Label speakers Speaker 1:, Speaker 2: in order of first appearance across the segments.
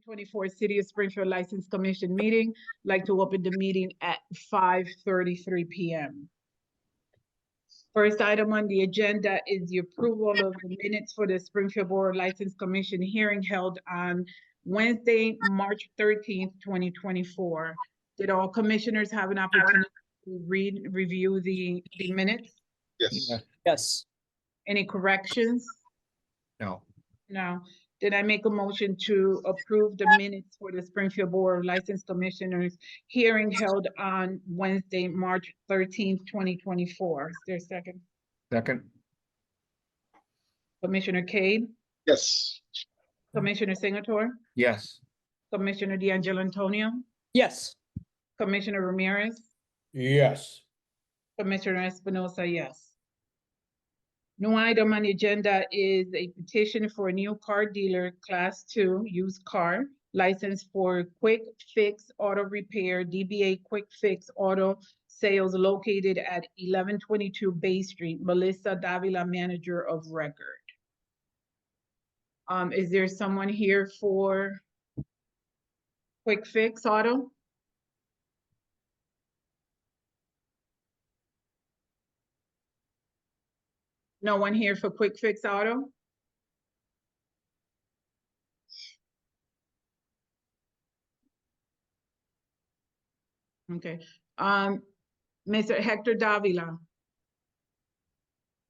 Speaker 1: 2024 City of Springfield License Commission meeting. Like to open the meeting at 5:33 p.m. First item on the agenda is the approval of the minutes for the Springfield Board of License Commission hearing held on Wednesday, March 13th, 2024. Did all commissioners have an opportunity to review the minutes?
Speaker 2: Yes.
Speaker 3: Yes.
Speaker 1: Any corrections?
Speaker 2: No.
Speaker 1: No. Did I make a motion to approve the minutes for the Springfield Board of License Commissioners hearing held on Wednesday, March 13th, 2024? Is there a second?
Speaker 2: Second.
Speaker 1: Commissioner Cade?
Speaker 2: Yes.
Speaker 1: Commissioner Singleton?
Speaker 2: Yes.
Speaker 1: Commissioner D'Angelo Antonio?
Speaker 3: Yes.
Speaker 1: Commissioner Ramirez?
Speaker 3: Yes.
Speaker 1: Commissioner Espinosa, yes. New item on the agenda is a petition for a new car dealer, Class 2 used car license for Quick Fix Auto Repair, DBA Quick Fix Auto Sales located at 1122 Bay Street. Melissa Davila, manager of record. Is there someone here for Quick Fix Auto? No one here for Quick Fix Auto? Okay. Mr. Hector Davila,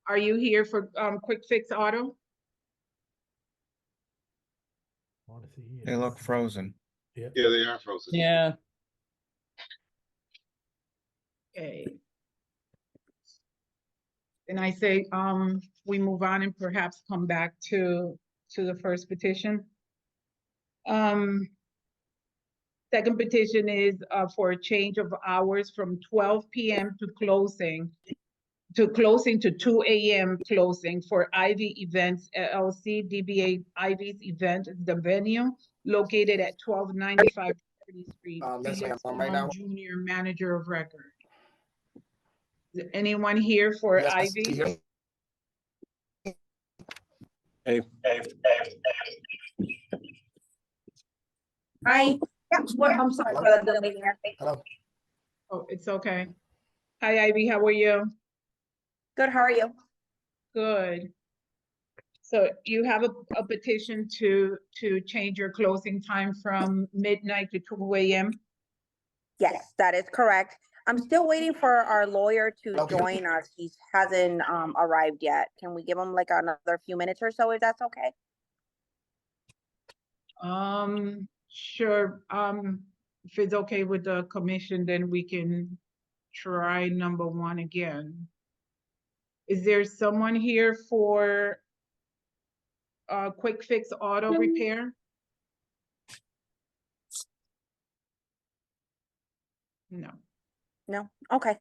Speaker 1: are you here for Quick Fix Auto?
Speaker 2: They look frozen.
Speaker 4: Yeah, they are frozen.
Speaker 3: Yeah.
Speaker 1: Okay. Then I say, we move on and perhaps come back to the first petition. Second petition is for a change of hours from 12 p.m. to closing to 2 a.m. closing for Ivy Events LLC, DBA Ivy's Event, the venue located at 1295 30th Street. Felix Simon Jr., manager of record. Is there anyone here for Ivy?
Speaker 2: Hey.
Speaker 5: Hi. I'm sorry for the delay here.
Speaker 1: Oh, it's okay. Hi, Ivy, how are you?
Speaker 5: Good, how are you?
Speaker 1: Good. So you have a petition to change your closing time from midnight to 2 a.m.?
Speaker 5: Yes, that is correct. I'm still waiting for our lawyer to join us. He hasn't arrived yet. Can we give him like another few minutes or so, if that's okay?
Speaker 1: Sure. If it's okay with the commission, then we can try number one again. Is there someone here for Quick Fix Auto Repair? No.
Speaker 5: No? Okay.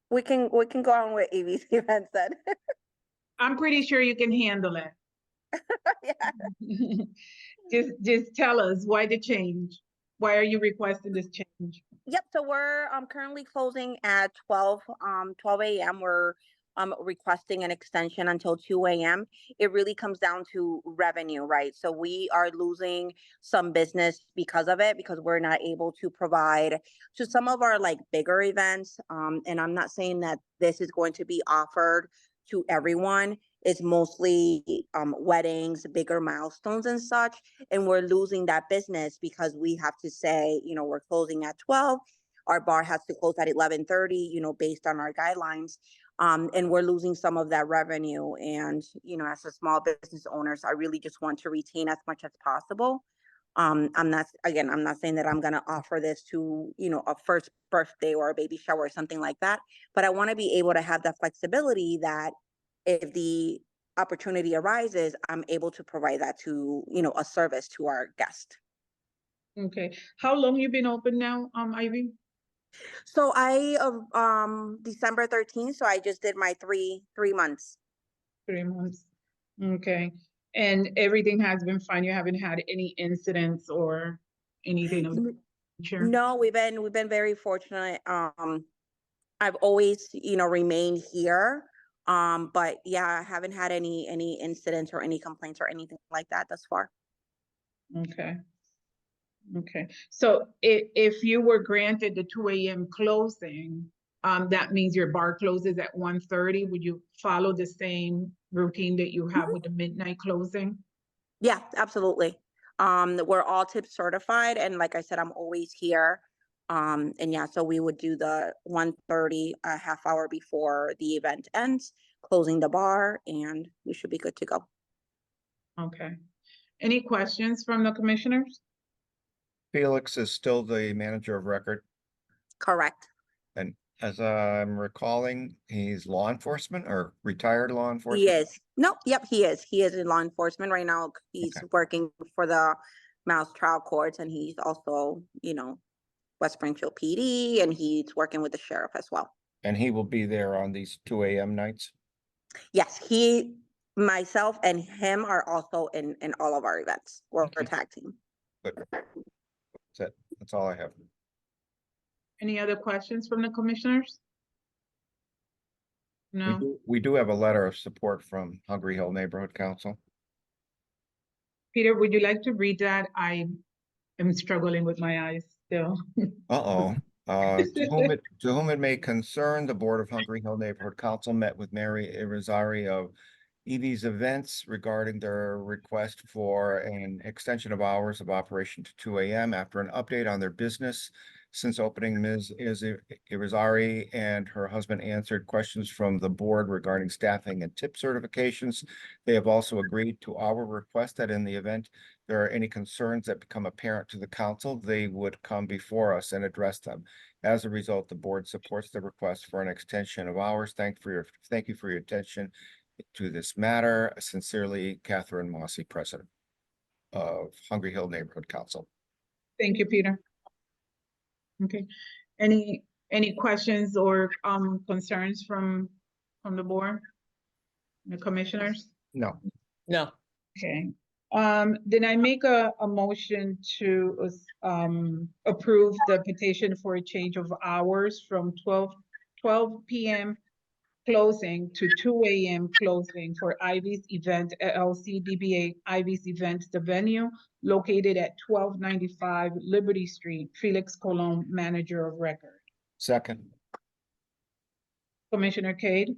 Speaker 5: We can go on with AV's events then.
Speaker 1: I'm pretty sure you can handle it.
Speaker 5: Yeah.
Speaker 1: Just tell us why the change. Why are you requesting this change?
Speaker 5: Yep, so we're currently closing at 12 a.m. We're requesting an extension until 2 a.m. It really comes down to revenue, right? So we are losing some business because of it, because we're not able to provide to some of our like bigger events. And I'm not saying that this is going to be offered to everyone. It's mostly weddings, bigger milestones and such. And we're losing that business because we have to say, you know, we're closing at 12. Our bar has to close at 11:30, you know, based on our guidelines. And we're losing some of that revenue. And, you know, as a small business owners, I really just want to retain as much as possible. I'm not saying that I'm going to offer this to, you know, a first birthday or a baby shower or something like that. But I want to be able to have that flexibility that if the opportunity arises, I'm able to provide that to, you know, a service to our guest.
Speaker 1: Okay. How long you been open now, Ivy?
Speaker 5: So December 13th. So I just did my three months.
Speaker 1: 3 months. Okay. And everything has been fine. You haven't had any incidents or anything of that nature?
Speaker 5: No, we've been very fortunate. I've always, you know, remained here. But yeah, I haven't had any incidents or any complaints or anything like that thus far.
Speaker 1: Okay. Okay, so if you were granted the 2 AM closing, that means your bar closes at 1:30. Would you follow the same routine that you have with the midnight closing?
Speaker 5: Yeah, absolutely. We're all tip certified, and like I said, I'm always here. And yeah, so we would do the 1:30, a half hour before the event ends, closing the bar, and we should be good to go.
Speaker 1: Okay. Any questions from the commissioners?
Speaker 2: Felix is still the manager of record,
Speaker 5: Correct.
Speaker 2: and as I'm recalling, he's law enforcement or retired law
Speaker 5: He
Speaker 2: enforcement?
Speaker 5: is. No, yep, he is. He is in law enforcement right now. He's
Speaker 2: Okay.
Speaker 5: working for the Mouse Trial Courts, and he's also, West Springfield PD, and he's working with the sheriff as well.
Speaker 2: And he will be there on these 2 AM nights?
Speaker 5: Yes, myself and him are also in all of our events. We're a tag team.
Speaker 2: Good. That's it. That's all I have.
Speaker 1: Any other questions from the commissioners? No?
Speaker 2: We do have a letter of support from Hungry Hill Neighborhood Council.
Speaker 1: Peter, would you like to read that? I am struggling with my eyes still.
Speaker 2: Uh-oh. To whom it may concern, the Board of Hungry Hill Neighborhood Council met with Mary Irizarry of Evie's Events regarding their request for an extension of hours of operation to 2 AM after an update on their business. Since opening, Ms. Irizarry and her husband answered questions from the board regarding staffing and tip certifications. They have also agreed to our request that in the event there are any concerns that become apparent to the council, they would come before us and address them. As a result, the board supports the request for an extension of hours. Thank you for your attention to this matter. Sincerely, Catherine Mossy, President of Hungry Hill Neighborhood Council.
Speaker 1: Thank you, Peter. Okay, any questions or concerns from the board? The commissioners?
Speaker 2: No,
Speaker 3: No.
Speaker 1: Okay, then I make a motion to approve the petition for a change of hours from 12 PM closing to 2 AM closing for Ivy's Event LLC DBA Ivy's Events, the venue located at 1295 Liberty Street, Felix Colon, manager of record.
Speaker 2: second,
Speaker 1: Commissioner Cade,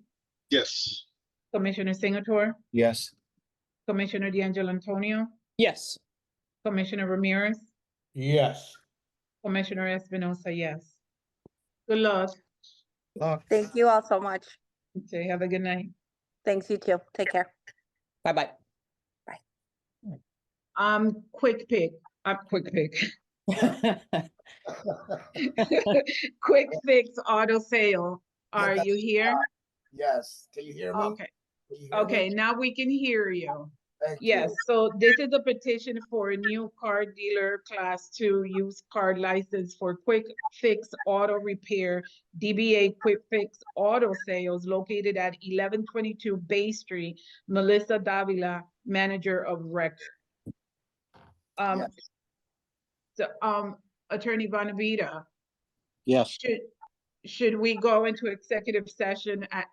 Speaker 4: Yes.
Speaker 1: Commissioner Singleton,
Speaker 2: yes.
Speaker 1: Commissioner D'Angelo Antonio,
Speaker 3: Yes.
Speaker 1: Commissioner Ramirez,
Speaker 3: Yes.
Speaker 1: Commissioner Espinosa, yes. Good luck.
Speaker 2: Look,
Speaker 5: Thank you all so much.
Speaker 1: Okay, have a good night.
Speaker 5: Thanks, you too. Take care.
Speaker 3: Bye-bye.
Speaker 1: Quick pick. Quick Fix Auto Sale. Are you here?
Speaker 6: Yes, can you hear me?
Speaker 1: Okay,
Speaker 6: Can you hear
Speaker 1: okay,
Speaker 6: me?
Speaker 1: now we can hear you.
Speaker 6: Thank
Speaker 1: Yes,
Speaker 6: you.
Speaker 1: so this is a petition for a new car dealer class 2 used car license for Quick Fix Auto Repair, DBA Quick Fix Auto Sales located at 1122 Bay Street, Melissa Davila, manager of record.
Speaker 6: Yes.
Speaker 1: So, Attorney Bonavita,
Speaker 7: Yes,
Speaker 1: should we go into executive session at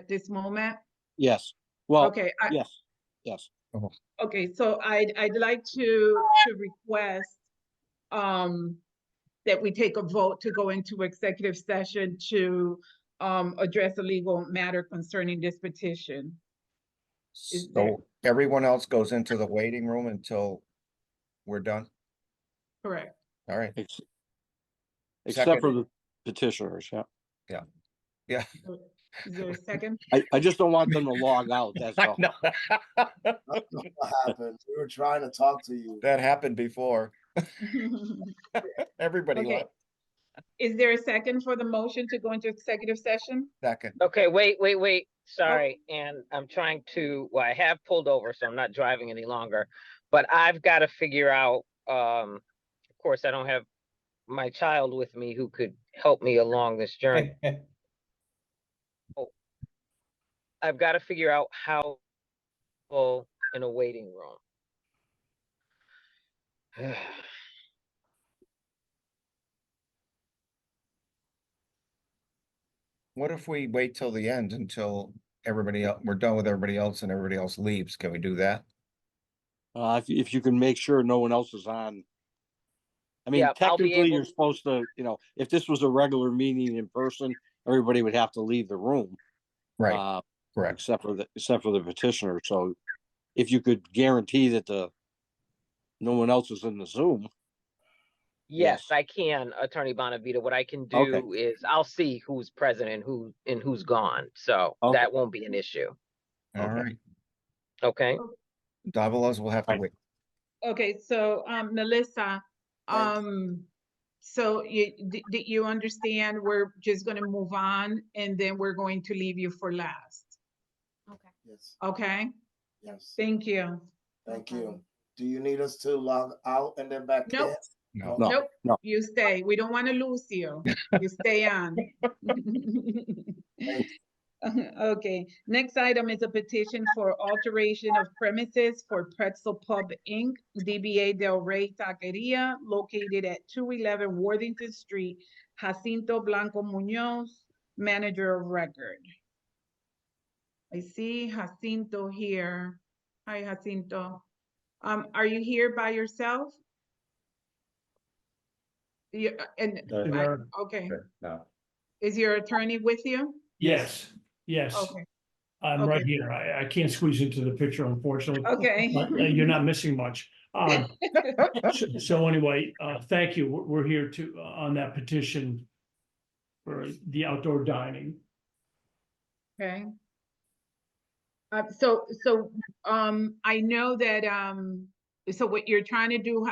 Speaker 1: this moment?
Speaker 7: yes. Well,
Speaker 1: Okay,
Speaker 7: yes.
Speaker 1: okay, so I'd like to request that we take a vote to go into executive session to address a legal matter concerning this petition. Is there-
Speaker 2: so everyone else goes into the waiting room until we're done?
Speaker 1: Correct.
Speaker 2: All right,
Speaker 7: Ex-
Speaker 2: Second.
Speaker 7: Except for the petitioners, yeah.
Speaker 2: yeah.
Speaker 1: Is there a second?
Speaker 7: I just don't want them to log out, that's all.
Speaker 2: know.
Speaker 6: What happened? We were trying to talk to you.
Speaker 2: That happened before. Everybody
Speaker 1: Okay.
Speaker 2: left.
Speaker 1: Is there a second for the motion to go into executive session?
Speaker 2: Second,
Speaker 8: Okay, wait. Sorry. And I'm trying to, well, I have pulled over, so I'm not driving any longer. But I've got to figure out, of course, I don't have my child with me who could help me along this journey. I've got to figure out how to go in a waiting room.
Speaker 2: what if we wait till the end until everybody else, we're done with everybody else and everybody else leaves? Can we do that?
Speaker 7: If you can make sure no one else is on. I mean,
Speaker 8: Yeah, I'll be
Speaker 7: technically,
Speaker 8: able-
Speaker 7: you're supposed to, if this was a regular meeting in person, everybody would have to leave the room.
Speaker 2: Right, correct.
Speaker 7: Except for the petitioner. So if you could guarantee that no one else is in the Zoom.
Speaker 8: Yes,
Speaker 7: Yes.
Speaker 8: I can, Attorney Bonavita. What I can
Speaker 7: Okay.
Speaker 8: do is I'll see who's present and who's gone. So
Speaker 7: Okay.
Speaker 8: that won't be an issue.
Speaker 2: All
Speaker 7: Okay.
Speaker 2: right.
Speaker 8: Okay.
Speaker 2: Davalos will have to
Speaker 7: Right.
Speaker 2: wait.
Speaker 1: Okay, so, Melissa,
Speaker 6: Thank
Speaker 1: so did you understand? We're just gonna move on and then we're going to leave you for last,
Speaker 6: Yes,
Speaker 1: okay?
Speaker 6: yes.
Speaker 1: Thank you.
Speaker 6: Thank you. Do you need us to log out and then back
Speaker 1: Nope.
Speaker 6: in?
Speaker 2: No.
Speaker 7: No.
Speaker 1: Nope,
Speaker 7: no.
Speaker 1: you stay. We don't want to lose you. You stay on.
Speaker 6: Thank
Speaker 1: Okay, next item is a petition for alteration of premises for Pretzel Pub Inc., DBA Del Rey Taqueria, located at 211 Worthington Street, Jacinto Blanco Munoz, manager of record. I see Jacinto here. Hi, Jacinto. Are you here by yourself? Yeah, and, okay,
Speaker 4: No.
Speaker 1: is your attorney with you?
Speaker 4: Yes, yes,
Speaker 1: Okay,
Speaker 4: I'm right
Speaker 1: okay.
Speaker 4: here. I can't squeeze into the picture, unfortunately.
Speaker 1: Okay.
Speaker 4: But you're not missing much. So anyway, thank you. We're here on that petition for the outdoor dining.
Speaker 1: Okay. I know that, so what you're trying to do,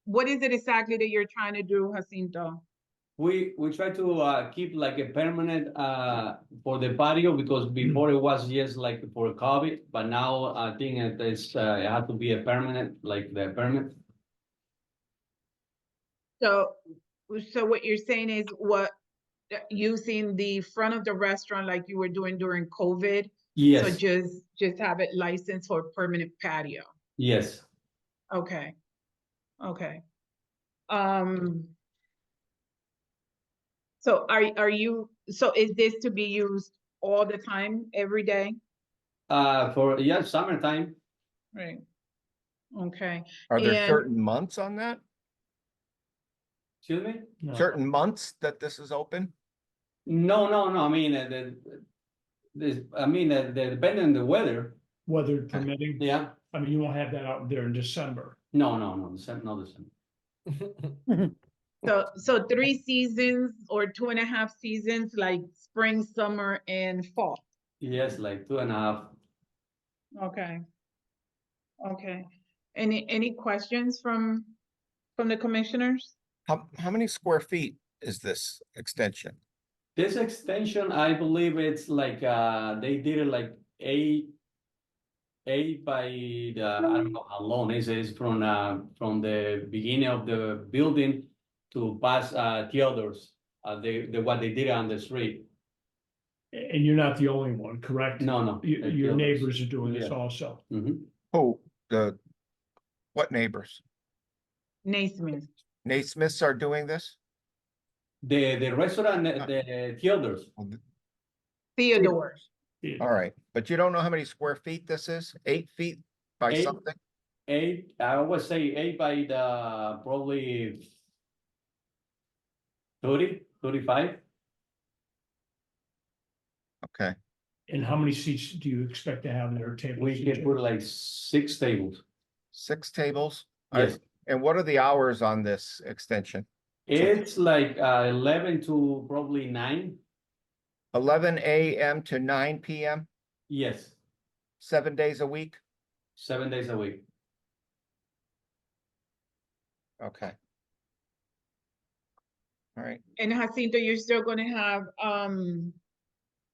Speaker 1: what is it exactly that you're trying to do, Jacinto?
Speaker 9: We try to keep like a permanent for the patio because before it was just like for COVID, but now I think it has to be a permanent, like the permit.
Speaker 1: So what you're saying is using the front of the restaurant like you were doing during COVID? So
Speaker 9: Yes,
Speaker 1: just have it licensed for permanent patio?
Speaker 9: yes.
Speaker 1: Okay, okay. So so is this to be used all the time, every day?
Speaker 9: Summertime.
Speaker 1: Right. Okay.
Speaker 2: Are there
Speaker 1: And-
Speaker 2: certain months on that?
Speaker 9: Excuse me?
Speaker 4: No.
Speaker 2: Certain months that this is open?
Speaker 9: No. I mean, depending on the weather.
Speaker 4: Weather permitting.
Speaker 9: Yeah.
Speaker 4: I mean, you won't have that out there in December.
Speaker 9: No. Not the same.
Speaker 1: So 3 seasons or 2.5 seasons, like spring, summer, and fall?
Speaker 9: Yes, like 2.5.
Speaker 1: Okay. Okay. Any questions from the commissioners?
Speaker 2: How many square feet is this extension?
Speaker 9: This extension, I believe it's like they did it like eight by the I don't know how long it is from the beginning of the building to past Theodore's. What they did on the street.
Speaker 4: And you're not the only one, correct?
Speaker 9: No.
Speaker 4: Your
Speaker 9: Theodore's.
Speaker 4: neighbors are doing this
Speaker 9: Yeah.
Speaker 4: also.
Speaker 9: Mhm.
Speaker 2: Oh, what neighbors?
Speaker 1: Naismith.
Speaker 2: Naismiths are doing this?
Speaker 9: The restaurant, the Theodore's.
Speaker 1: Theodore.
Speaker 4: Yeah.
Speaker 2: All right, but you don't know how many square feet this is? 8 feet by
Speaker 9: 8.
Speaker 2: something?
Speaker 9: 8, I would say 8 by the probably 35.
Speaker 2: Okay,
Speaker 4: And how many seats do you expect to have there? Tables?
Speaker 9: We can put like 6 tables.
Speaker 2: 6 tables? All right,
Speaker 9: Yes.
Speaker 2: and what are the hours on this extension?
Speaker 9: It's like 11 to probably 9.
Speaker 2: 11 a.m. to 9 p.m.,
Speaker 9: Yes,
Speaker 2: 7 days a week?
Speaker 9: 7 days a week.
Speaker 2: Okay. All right,
Speaker 1: And Jacinto, you're still gonna have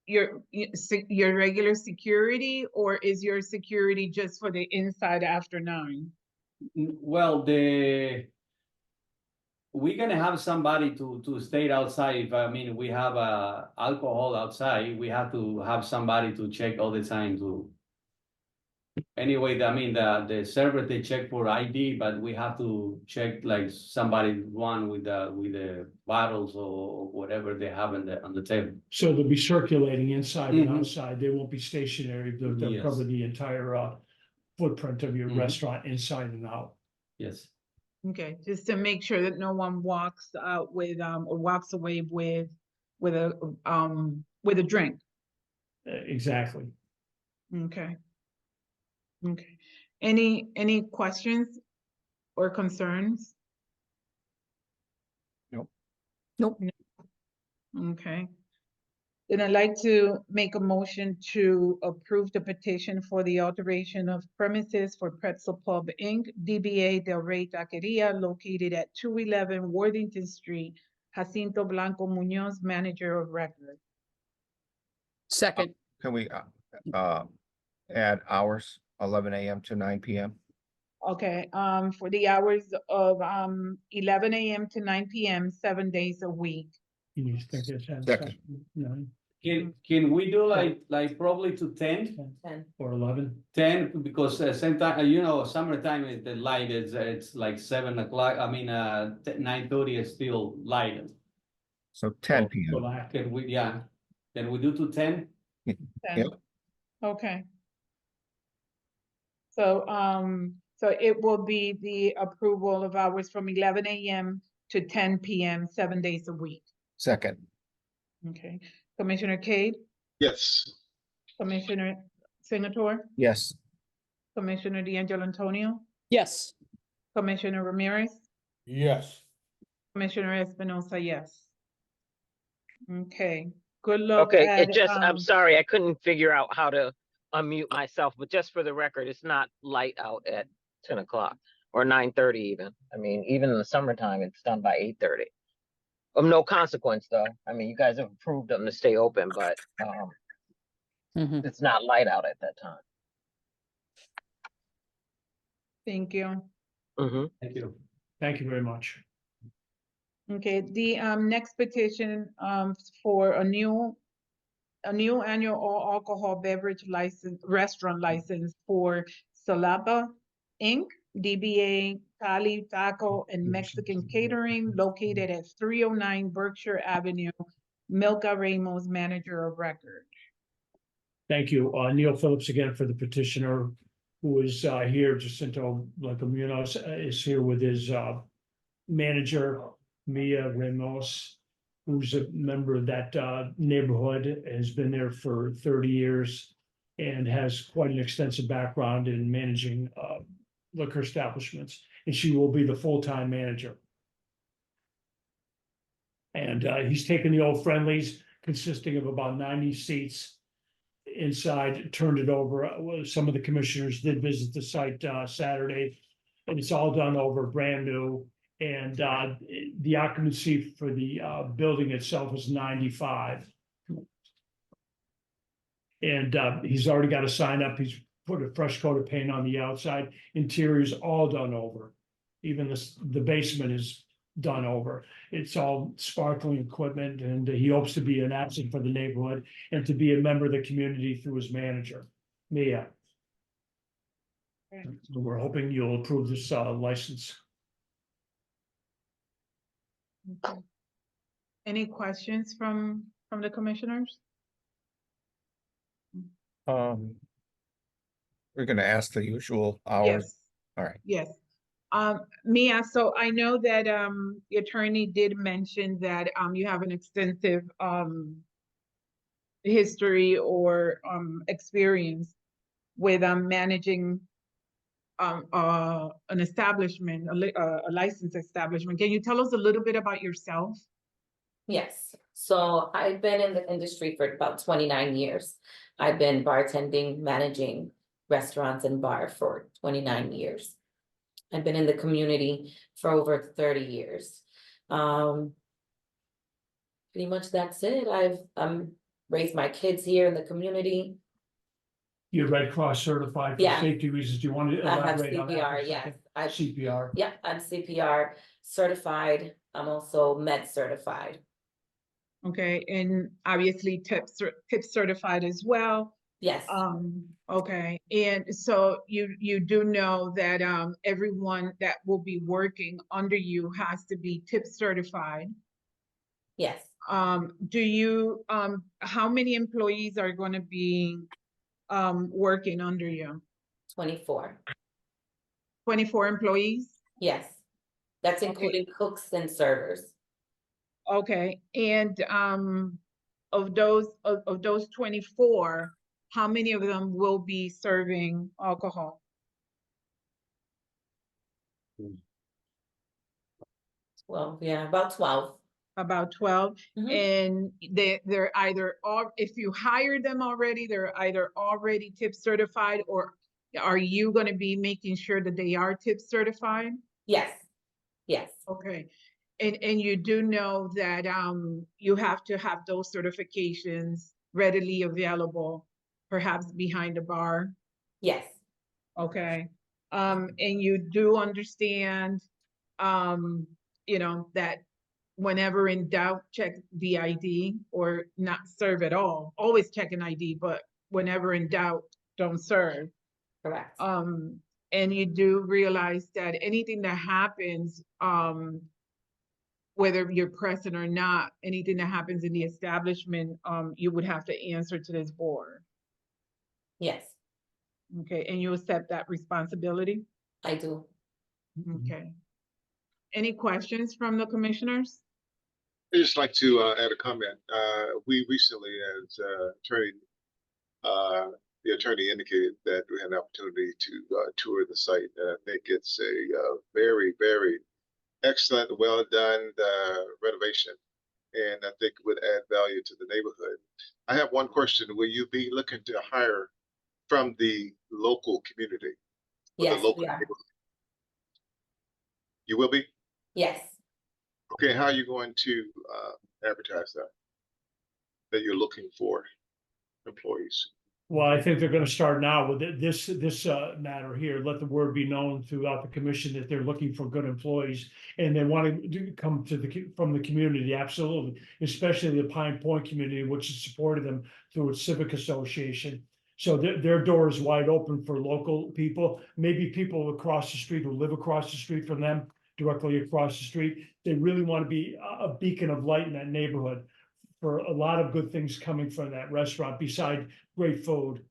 Speaker 1: your regular security, or is your security just for the inside after 9?
Speaker 9: Well, we're gonna have somebody to stay outside. If I mean we have alcohol outside, we have to have somebody to check all the time to. Anyway, I mean the server they check for ID, but we have to check like somebody one with the bottles or whatever they have on the table.
Speaker 4: So they'll be circulating inside and
Speaker 9: Mhm.
Speaker 4: outside. They won't be stationary. They'll
Speaker 9: Yes.
Speaker 4: cover the entire footprint of your
Speaker 9: Mhm.
Speaker 4: restaurant inside and out.
Speaker 9: Yes.
Speaker 1: Okay, just to make sure that no one walks out with, or walks away with a drink.
Speaker 4: Exactly.
Speaker 1: Okay. Okay. Any questions or concerns?
Speaker 2: Nope.
Speaker 3: Nope.
Speaker 1: Okay. Then I'd like to make a motion to approve the petition for the alteration of premises for Pretzel Pub Inc., DBA Del Rey Taqueria, located at 211 Worthington Street, Jacinto Blanco Munoz, manager of record.
Speaker 3: Second,
Speaker 2: Can we, add hours, 11 AM to 9 PM?
Speaker 1: Okay, for the hours of 11 AM to 9 PM, 7 days a week.
Speaker 4: You think it's had
Speaker 2: Second.
Speaker 4: nine
Speaker 9: Can we do like probably to 10?
Speaker 4: or 11?
Speaker 9: 10, because same time, you know, summertime is the light is, it's like 7 o'clock, I mean, 9:30 is still light.
Speaker 2: So 10 PM.
Speaker 4: Relax.
Speaker 9: Can we, yeah, can we do to 10?
Speaker 1: 10.
Speaker 2: Yep.
Speaker 1: Okay. So it will be the approval of hours from 11 AM to 10 PM, 7 days a week.
Speaker 2: Second,
Speaker 1: Okay, Commissioner Cade,
Speaker 10: Yes.
Speaker 1: Commissioner Singleton,
Speaker 2: yes.
Speaker 1: Commissioner D'Angelo Antonio,
Speaker 3: yes.
Speaker 1: Commissioner Ramirez,
Speaker 3: yes.
Speaker 1: Commissioner Espinosa, yes. Okay, good luck.
Speaker 8: Okay,
Speaker 1: at,
Speaker 8: it just, I'm
Speaker 1: um,
Speaker 8: sorry, I couldn't figure out how to unmute myself, but just for the record, it's not light out at 10 o'clock or 9:30 even. I mean, even in the summertime, it's done by 8:30. Of no consequence though. I mean, you guys have approved them to stay open, but
Speaker 3: Mhm.
Speaker 8: it's not light out at that time.
Speaker 1: Thank you.
Speaker 9: Thank you.
Speaker 4: Thank you very much.
Speaker 1: Okay, the next petition for a new annual all alcohol beverage license, restaurant license for Salapa Inc., DBA Cali Taco and Mexican Catering, located at 309 Berkshire Avenue, Milka Ramos, manager of record.
Speaker 4: Thank you. Neil Phillips again for the petitioner who is here. Jacinto Blanco Munoz is here with his manager, Mia Ramos, who's a member of that neighborhood, has been there for 30 years and has quite an extensive background in managing liquor establishments, and she will be the full-time manager. And he's taken the old Friendlies, consisting of about 90 seats inside, turned it over. Some of the commissioners did visit the site Saturday, and it's all done over, brand new. And the occupancy for the building itself is 95. And he's already got a sign up. He's put a fresh coat of paint on the outside. Interior's all done over. Even the basement is done over. It's all sparkling equipment, and he hopes to be an asset for the neighborhood and to be a member of the community through his manager, Mia. So we're hoping you'll approve this license.
Speaker 1: Okay. Any questions from the commissioners?
Speaker 2: We're gonna ask the usual hours.
Speaker 1: Yes.
Speaker 2: All right.
Speaker 1: Yes. Mia, so I know that the attorney did mention that you have an extensive history or experience with managing an establishment, a licensed establishment. Can you tell us a little bit about yourself?
Speaker 11: Yes, so I've been in the industry for about 29 years. I've been bartending, managing restaurants and bar for 29 years. I've been in the community for over 30 years. Pretty much that's it. I've raised my kids here in the community.
Speaker 4: You're Red Cross certified for
Speaker 11: Yeah.
Speaker 4: safety reasons. Do you want to
Speaker 11: I have
Speaker 4: elaborate on that? for a
Speaker 11: CPR, yes.
Speaker 4: second? CPR.
Speaker 11: Yeah, I'm CPR certified. I'm also med certified.
Speaker 1: Okay, and obviously tip certified as well.
Speaker 11: Yes,
Speaker 1: Okay, and so you do know that everyone that will be working under you has to be tip certified.
Speaker 11: yes.
Speaker 1: Do you how many employees are going to be working under you?
Speaker 11: 24.
Speaker 1: 24 employees?
Speaker 11: Yes, that's
Speaker 1: Okay.
Speaker 11: including cooks and servers.
Speaker 1: Okay, and of those 24, how many of them will be serving alcohol?
Speaker 11: Well, yeah, about 12.
Speaker 1: About 12?
Speaker 11: Mhm.
Speaker 1: And they're either, if you hire them already, they're either already tip certified, or are you gonna be making sure that they are tip certified?
Speaker 11: Yes, yes,
Speaker 1: Okay, and you do know that you have to have those certifications readily available, perhaps behind the bar,
Speaker 11: yes,
Speaker 1: okay? And you do understand, um, that whenever in doubt, check the ID or not serve at all. Always check an ID, but whenever in doubt, don't serve.
Speaker 11: correct.
Speaker 1: And you do realize that anything that happens, whether you're present or not, anything that happens in the establishment, you would have to answer to this board.
Speaker 11: Yes,
Speaker 1: Okay, and you accept that responsibility?
Speaker 11: I do.
Speaker 1: Okay. Any questions from the commissioners?
Speaker 10: I'd just like to add a comment. We recently, as attorney, the attorney indicated that we had an opportunity to tour the site. I think it's a very, very excellent, well done renovation, and I think would add value to the neighborhood. I have one question: will you be looking to hire from the local community? Or the
Speaker 11: Yes,
Speaker 10: local
Speaker 11: we are.
Speaker 10: neighborhood? You will be?
Speaker 11: Yes.
Speaker 10: Okay, how are you going to advertise that you're looking for employees?
Speaker 4: Well, I think they're gonna start now with this matter here. Let the word be known throughout the commission that they're looking for good employees. And they want to come from the community, absolutely, especially the Pine Point community, which has supported them through its civic association. So their door is wide open for local people, maybe people across the street who live across the street from them, directly across the street. They really want to be a beacon of light in that neighborhood for a lot of good things coming from that restaurant beside great food.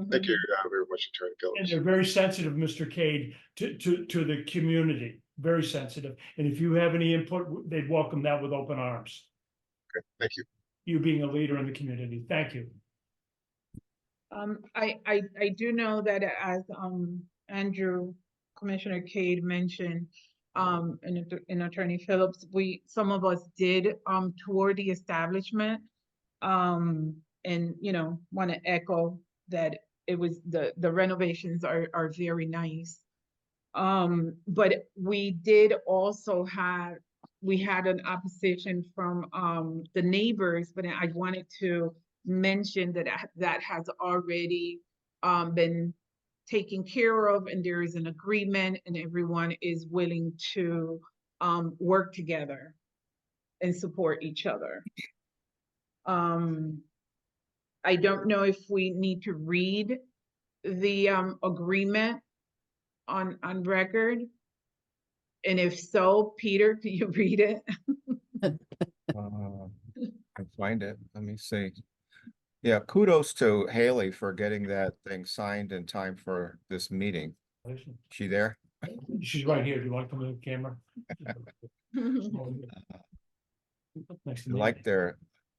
Speaker 10: Thank you very much, Attorney
Speaker 4: And
Speaker 10: Phillips.
Speaker 4: they're very sensitive, Mr. Cade, to the community, very sensitive. And if you have any input, they'd welcome that with open arms.
Speaker 10: Okay, thank you.
Speaker 4: You being a leader in the community. Thank you.
Speaker 1: I do know that as Andrew, Commissioner Cade mentioned, and Attorney Phillips, some of us did tour the establishment. And want to echo that it was the renovations are very nice. But we did also we had an opposition from the neighbors, but I wanted to mention that has already been taken care of, and there is an agreement, and everyone is willing to work together and support each other. I don't know if we need to read the agreement on record. And if so, Peter, can you read it?
Speaker 2: I find it. Let me see. Yeah, kudos to Haley for getting that thing signed in time for this meeting. She there?
Speaker 4: She's right here. Do you want to come to the camera? Nice to meet you.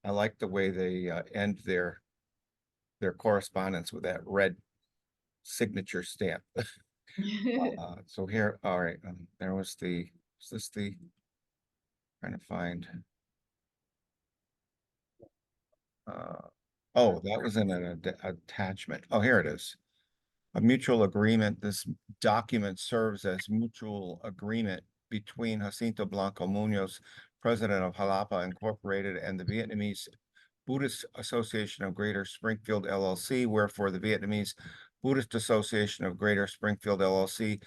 Speaker 2: I like the way they end their correspondence with that red signature stamp. So here, all right, there was is this the, trying to find. Oh, that was in an attachment. Oh, here it is. A mutual agreement. This document serves as mutual agreement between Jacinto Blanco Munoz, president of Jalapa Incorporated, and the Vietnamese Buddhist Association of Greater Springfield LLC, wherefore the Vietnamese Buddhist Association of Greater Springfield LLC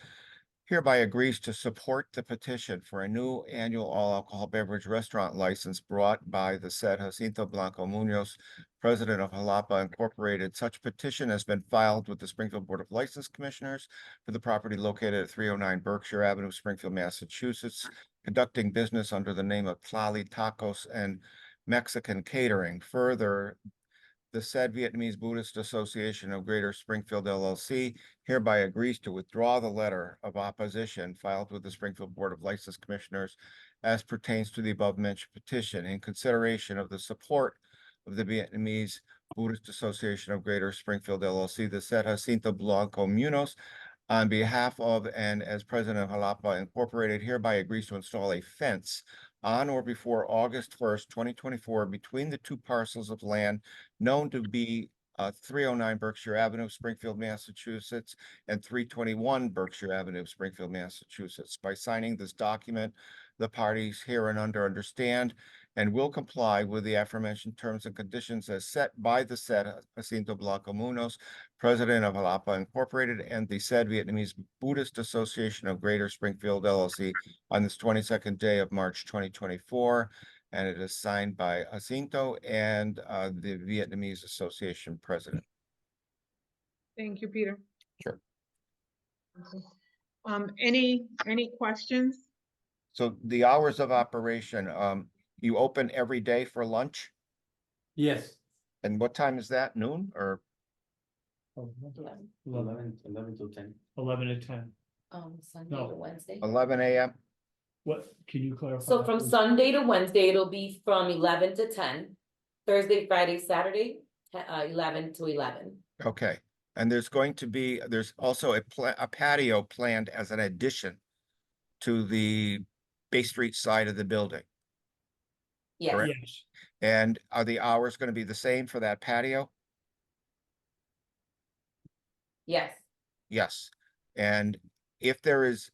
Speaker 2: hereby agrees to support the petition for a new annual all-alcohol beverage restaurant license brought by the said Jacinto Blanco Munoz, president of Jalapa Incorporated. Such petition has been filed with the Springfield Board of License Commissioners for the property located at 309 Berkshire Avenue, Springfield, Massachusetts, conducting business under the name of Tlali Tacos and Mexican Catering. Further, the said Vietnamese Buddhist Association of Greater Springfield LLC hereby agrees to withdraw the letter of opposition filed with the Springfield Board of License Commissioners as pertains to the above-mentioned petition in consideration of the support of the Vietnamese Buddhist Association of Greater Springfield LLC, the said Jacinto Blanco Munoz, on behalf of and as president of Jalapa Incorporated, hereby agrees to install a fence on or before August 1st, 2024, between the two parcels of land known to be 309 Berkshire Avenue, Springfield, Massachusetts, and 321 Berkshire Avenue, Springfield, Massachusetts. By signing this document, the parties hereunder understand and will comply with the aforementioned terms and conditions as set by the said Jacinto Blanco Munoz, president of Jalapa Incorporated, and the said Vietnamese Buddhist Association of Greater Springfield LLC on this 22nd day of March 2024. And it is signed by Jacinto and the Vietnamese Association president.
Speaker 1: Thank you, Peter.
Speaker 2: Sure.
Speaker 1: Any questions?
Speaker 2: So the hours of operation, you open every day for lunch?
Speaker 9: Yes.
Speaker 2: And what time is that? Noon or?
Speaker 9: 11 to 10.
Speaker 4: 11 and 10.
Speaker 11: Sunday
Speaker 4: No.
Speaker 11: to Wednesday.
Speaker 2: 11 a.m.?
Speaker 4: What, can you clarify?
Speaker 11: So
Speaker 4: that,
Speaker 11: from
Speaker 4: please?
Speaker 11: Sunday to Wednesday, it'll be from 11 to 10. Thursday, Friday, Saturday, 11 to 11.
Speaker 2: Okay. And there's also a patio planned as an addition to the Bay Street side of the building.
Speaker 11: Yes,
Speaker 2: Correct.
Speaker 4: Yes,
Speaker 2: And are the hours going to be the same for that patio?
Speaker 11: yes,
Speaker 2: Yes. And if there is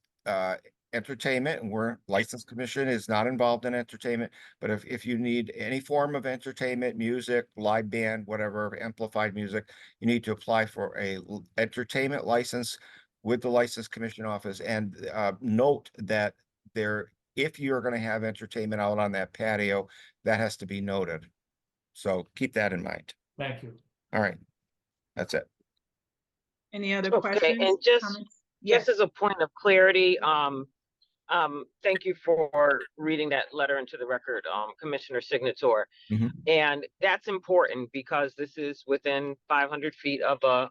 Speaker 2: entertainment, and we're License Commission is not involved in entertainment, but if you need any form of entertainment, music, live band, whatever, amplified music, you need to apply for a entertainment license with the License Commission office. And note that if you're going to have entertainment out on that patio, that has to be noted. So keep that in mind.
Speaker 4: thank you.
Speaker 2: All right. That's it.
Speaker 1: Any other
Speaker 8: Okay,
Speaker 1: questions?
Speaker 8: and just
Speaker 1: comments? Yes,
Speaker 8: as a point of clarity, thank you for reading that letter into the record, Commissioner Signator.
Speaker 2: Mhm.
Speaker 8: And that's important because this is within 500 feet of a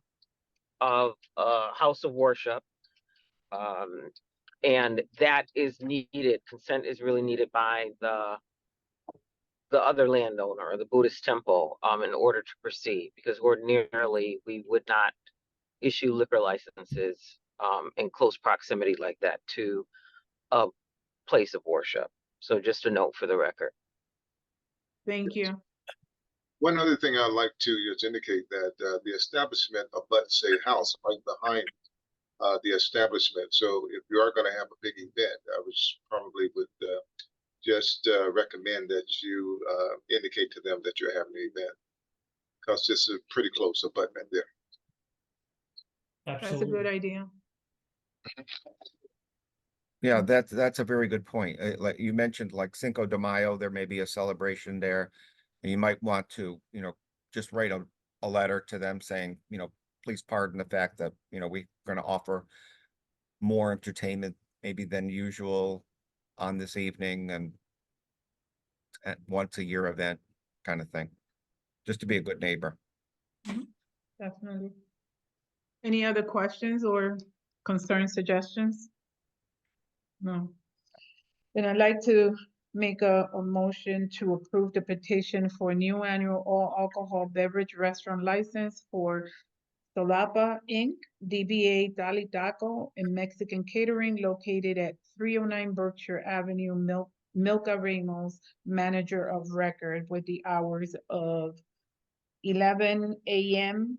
Speaker 8: house of worship. And that is needed. Consent is really needed by the other landowner or the Buddhist temple in order to proceed, because ordinarily we would not issue liquor licenses in close proximity like that to a place of worship. So just a note for the record.
Speaker 1: thank you.
Speaker 10: One other thing I'd like to just indicate that the establishment abuts a house right behind the establishment. So if you are going to have a big event, I would just recommend that you indicate to them that you're having an event, because this is a pretty close abutment there.
Speaker 1: That's a
Speaker 4: Absolutely.
Speaker 1: good idea.
Speaker 2: Yeah, that's a very good point. Like you mentioned, like Cinco de Mayo, there may be a celebration there. And you might want to, just write a letter to them saying, please pardon the fact that, we're going to offer more entertainment maybe than usual on this evening and at once a year event kind of thing, just to be a good neighbor.
Speaker 1: Definitely. Any other questions or concerns, suggestions? No. Then I'd like to make a motion to approve the petition for a new annual all alcohol beverage restaurant license for Solapa Inc., DBA Dali Taco and Mexican Catering located at 309 Berkshire Avenue, Milka Ramos, manager of record, with the hours of 11 a.m.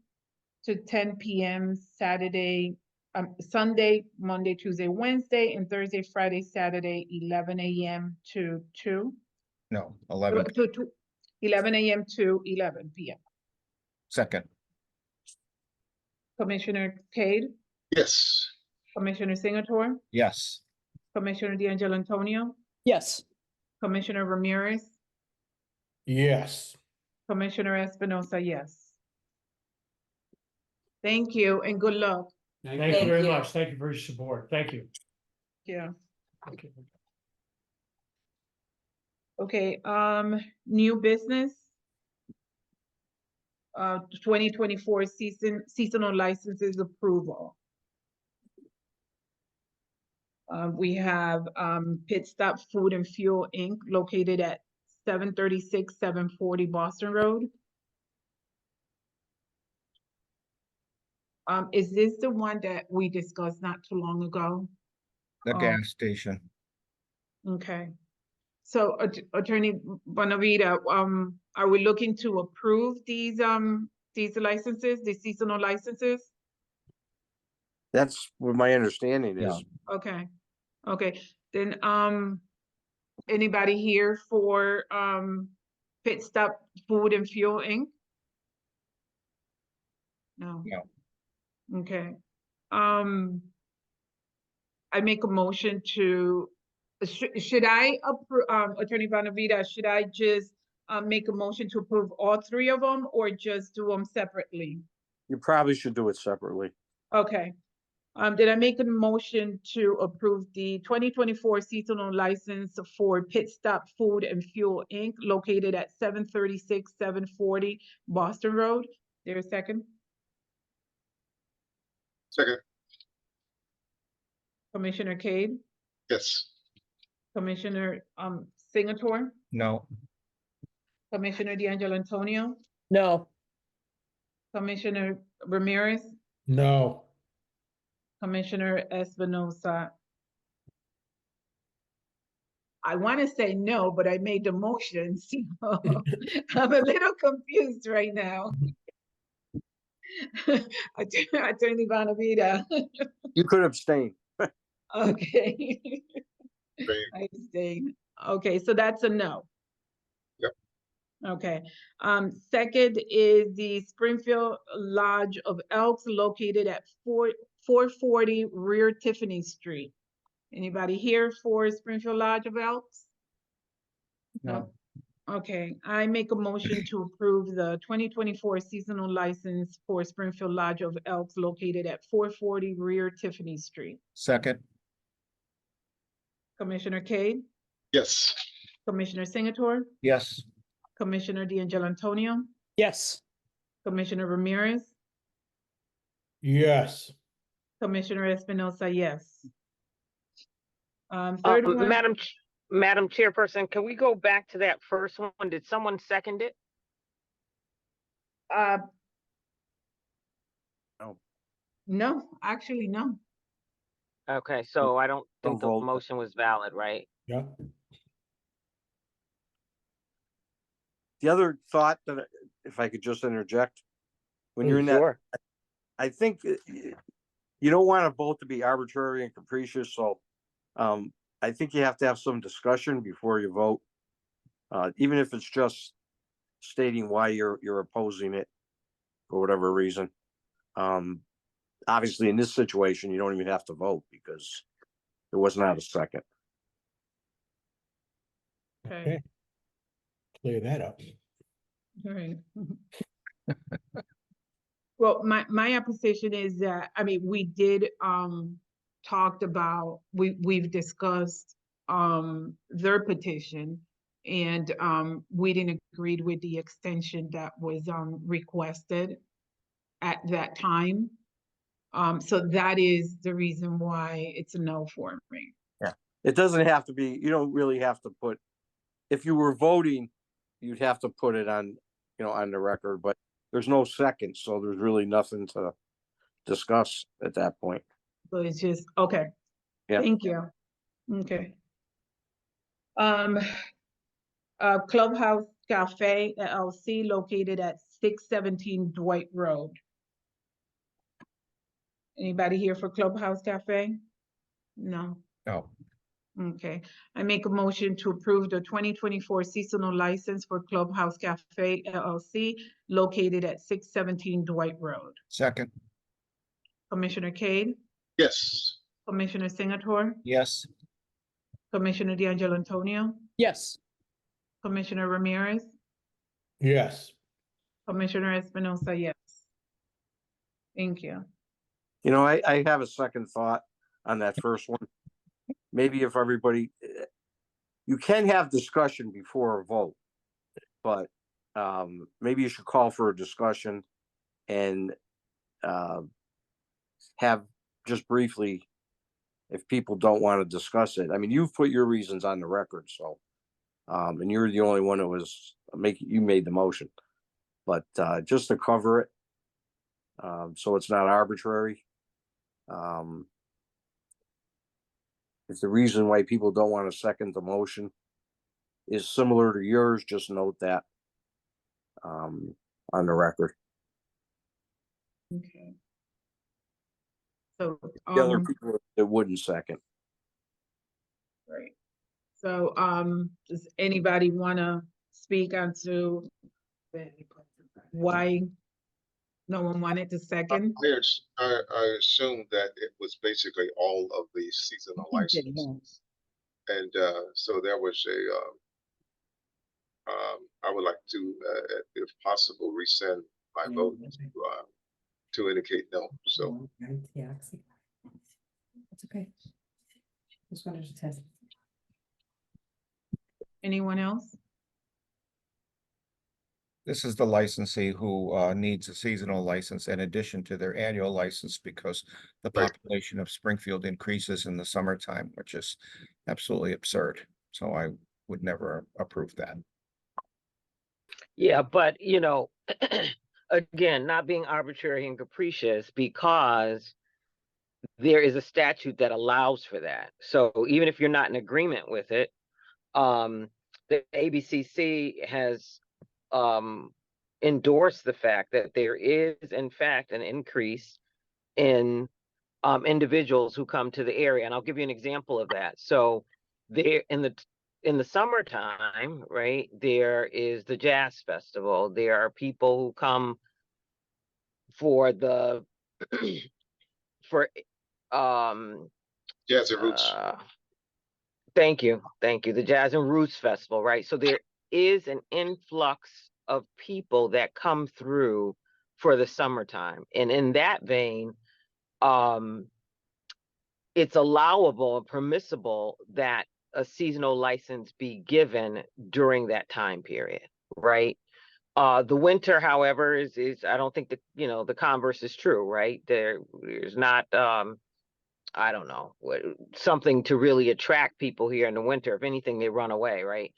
Speaker 1: to 10 p.m. Sunday, Monday, Tuesday, Wednesday, and Thursday, Friday, Saturday, 11 a.m. to 2.
Speaker 2: No, 11,
Speaker 1: 11 a.m. to 11 p.m.
Speaker 2: second,
Speaker 1: Commissioner Cade,
Speaker 10: Yes.
Speaker 1: Commissioner Singleton,
Speaker 2: yes.
Speaker 1: Commissioner D'Angelo Antonio,
Speaker 3: Yes.
Speaker 1: Commissioner Ramirez,
Speaker 3: Yes.
Speaker 1: Commissioner Espinosa, yes. Thank you and good luck.
Speaker 4: Thank you
Speaker 11: Thank
Speaker 4: very
Speaker 11: you.
Speaker 4: much. Thank you for your support. Thank you.
Speaker 1: Yeah.
Speaker 4: Okay.
Speaker 1: Okay, new business. 2024 seasonal licenses approval. We have Pit Stop Food and Fuel Inc. located at 736, 740 Boston Road. Is this the one that we discussed not too long ago?
Speaker 2: The gas station.
Speaker 1: Okay. So Attorney Bonavita, are we looking to approve these licenses, the seasonal licenses?
Speaker 7: That's what my understanding
Speaker 2: Yeah.
Speaker 7: is.
Speaker 1: Okay, okay, then, anybody here for, Pit Stop Food and Fuel Inc.? No.
Speaker 2: No.
Speaker 1: Okay, I make a motion to, should I approve, Attorney Bonavita, should I just, make a motion to approve all three of them or just do them separately?
Speaker 7: You probably should do it separately.
Speaker 1: Okay. Did I make a motion to approve the 2024 seasonal license for Pit Stop Food and Fuel Inc. located at 736, 740 Boston Road? There a second?
Speaker 10: Second,
Speaker 1: Commissioner Cade,
Speaker 10: yes.
Speaker 1: Commissioner Singleton,
Speaker 2: No.
Speaker 1: Commissioner D'Angelo Antonio,
Speaker 8: No.
Speaker 1: Commissioner Ramirez,
Speaker 3: No.
Speaker 1: Commissioner Espinosa. I want to say no, but I made the motion, so I'm a little confused right now. Attorney Bonavita.
Speaker 7: You could abstain.
Speaker 1: Okay.
Speaker 10: Great.
Speaker 1: I abstain. Okay, so that's a no.
Speaker 10: Yep.
Speaker 1: Okay, second is the Springfield Lodge of Elks located at 440 Rear Tiffany Street. Anybody here for Springfield Lodge of Elks?
Speaker 2: No.
Speaker 1: Okay, I make a motion to approve the 2024 seasonal license for Springfield Lodge of Elks located at 440 Rear Tiffany Street.
Speaker 2: Second.
Speaker 1: Commissioner Cade,
Speaker 10: Yes.
Speaker 1: Commissioner Singleton,
Speaker 2: Yes.
Speaker 1: Commissioner D'Angelo Antonio,
Speaker 8: Yes.
Speaker 1: Commissioner Ramirez,
Speaker 3: Yes.
Speaker 1: Commissioner Espinosa, yes. Third one,
Speaker 8: Madam Chairperson, can we go back to that first one? Did someone second it?
Speaker 7: No.
Speaker 1: no, actually, no.
Speaker 8: Okay, so I don't think the
Speaker 7: vote.
Speaker 8: motion was valid, right?
Speaker 3: Yeah.
Speaker 7: The other thought that, if I could just interject, when you're in that,
Speaker 8: Sure.
Speaker 7: I think you don't want a vote to be arbitrary and capricious, so I think you have to have some discussion before you vote. Even if it's just stating why you're opposing it for whatever reason. Obviously in this situation, you don't even have to vote because there was not a second.
Speaker 1: Okay,
Speaker 3: Clear that up.
Speaker 1: all right. Well, my opposition is that, I mean, we did, talked about, we've discussed, their petition. And, we didn't agree with the extension that was, requested at that time. So that is the reason why it's a no for me.
Speaker 7: Yeah, it doesn't have to be, you don't really have to put, if you were voting, you'd have to put it on, on the record, but there's no second, so there's really nothing to discuss at that point.
Speaker 1: So it's just, okay.
Speaker 7: Yeah.
Speaker 1: Thank you. Okay. Clubhouse Cafe LLC located at 617 Dwight Road. Anybody here for Clubhouse Cafe? No.
Speaker 2: No.
Speaker 1: Okay, I make a motion to approve the 2024 seasonal license for Clubhouse Cafe LLC located at 617 Dwight Road.
Speaker 2: Second.
Speaker 1: Commissioner Cade,
Speaker 10: Yes.
Speaker 1: Commissioner Singleton,
Speaker 2: Yes.
Speaker 1: Commissioner D'Angelo Antonio,
Speaker 8: Yes.
Speaker 1: Commissioner Ramirez,
Speaker 3: Yes.
Speaker 1: Commissioner Espinosa, yes. Thank you.
Speaker 7: I have a second thought on that first one. Maybe if everybody, you can have discussion before a vote, but maybe you should call for a discussion and have just briefly, if people don't want to discuss it. I mean, you've put your reasons on the record, so and you're the only one that was you made the motion, but just to cover it, so it's not arbitrary. If the reason why people don't want to second the motion is similar to yours, just note that on the record.
Speaker 1: Okay. So,
Speaker 7: The other people that wouldn't second.
Speaker 1: right. So, does anybody want to speak on to why no one wanted to second?
Speaker 10: I assumed that it was basically all of the seasonal licenses. And so there was I would like to, if possible, rescind my vote to indicate no. So
Speaker 12: It's okay. Just wanted to test.
Speaker 1: Anyone else?
Speaker 2: This is the licensee who needs a seasonal license in addition to their annual license because the
Speaker 10: Right.
Speaker 2: population of Springfield increases in the summertime, which is absolutely absurd. So I would never approve that.
Speaker 8: Yeah, but again, not being arbitrary and capricious, because there is a statute that allows for that. So even if you're not in agreement with it, the ABCC has endorsed the fact that there is in fact an increase in individuals who come to the area. And I'll give you an example of that. So there in the summertime, right, there is the jazz festival. There are people who come for the for
Speaker 10: Jazz and Roots.
Speaker 8: Thank you. The Jazz and Roots Festival, right? So there is an influx of people that come through for the summertime. And in that vein, it's allowable and permissible that a seasonal license be given during that time period, right? The winter, however, is I don't think that, the converse is true, right? There's not I don't know, something to really attract people here in the winter. If anything, they run away, right?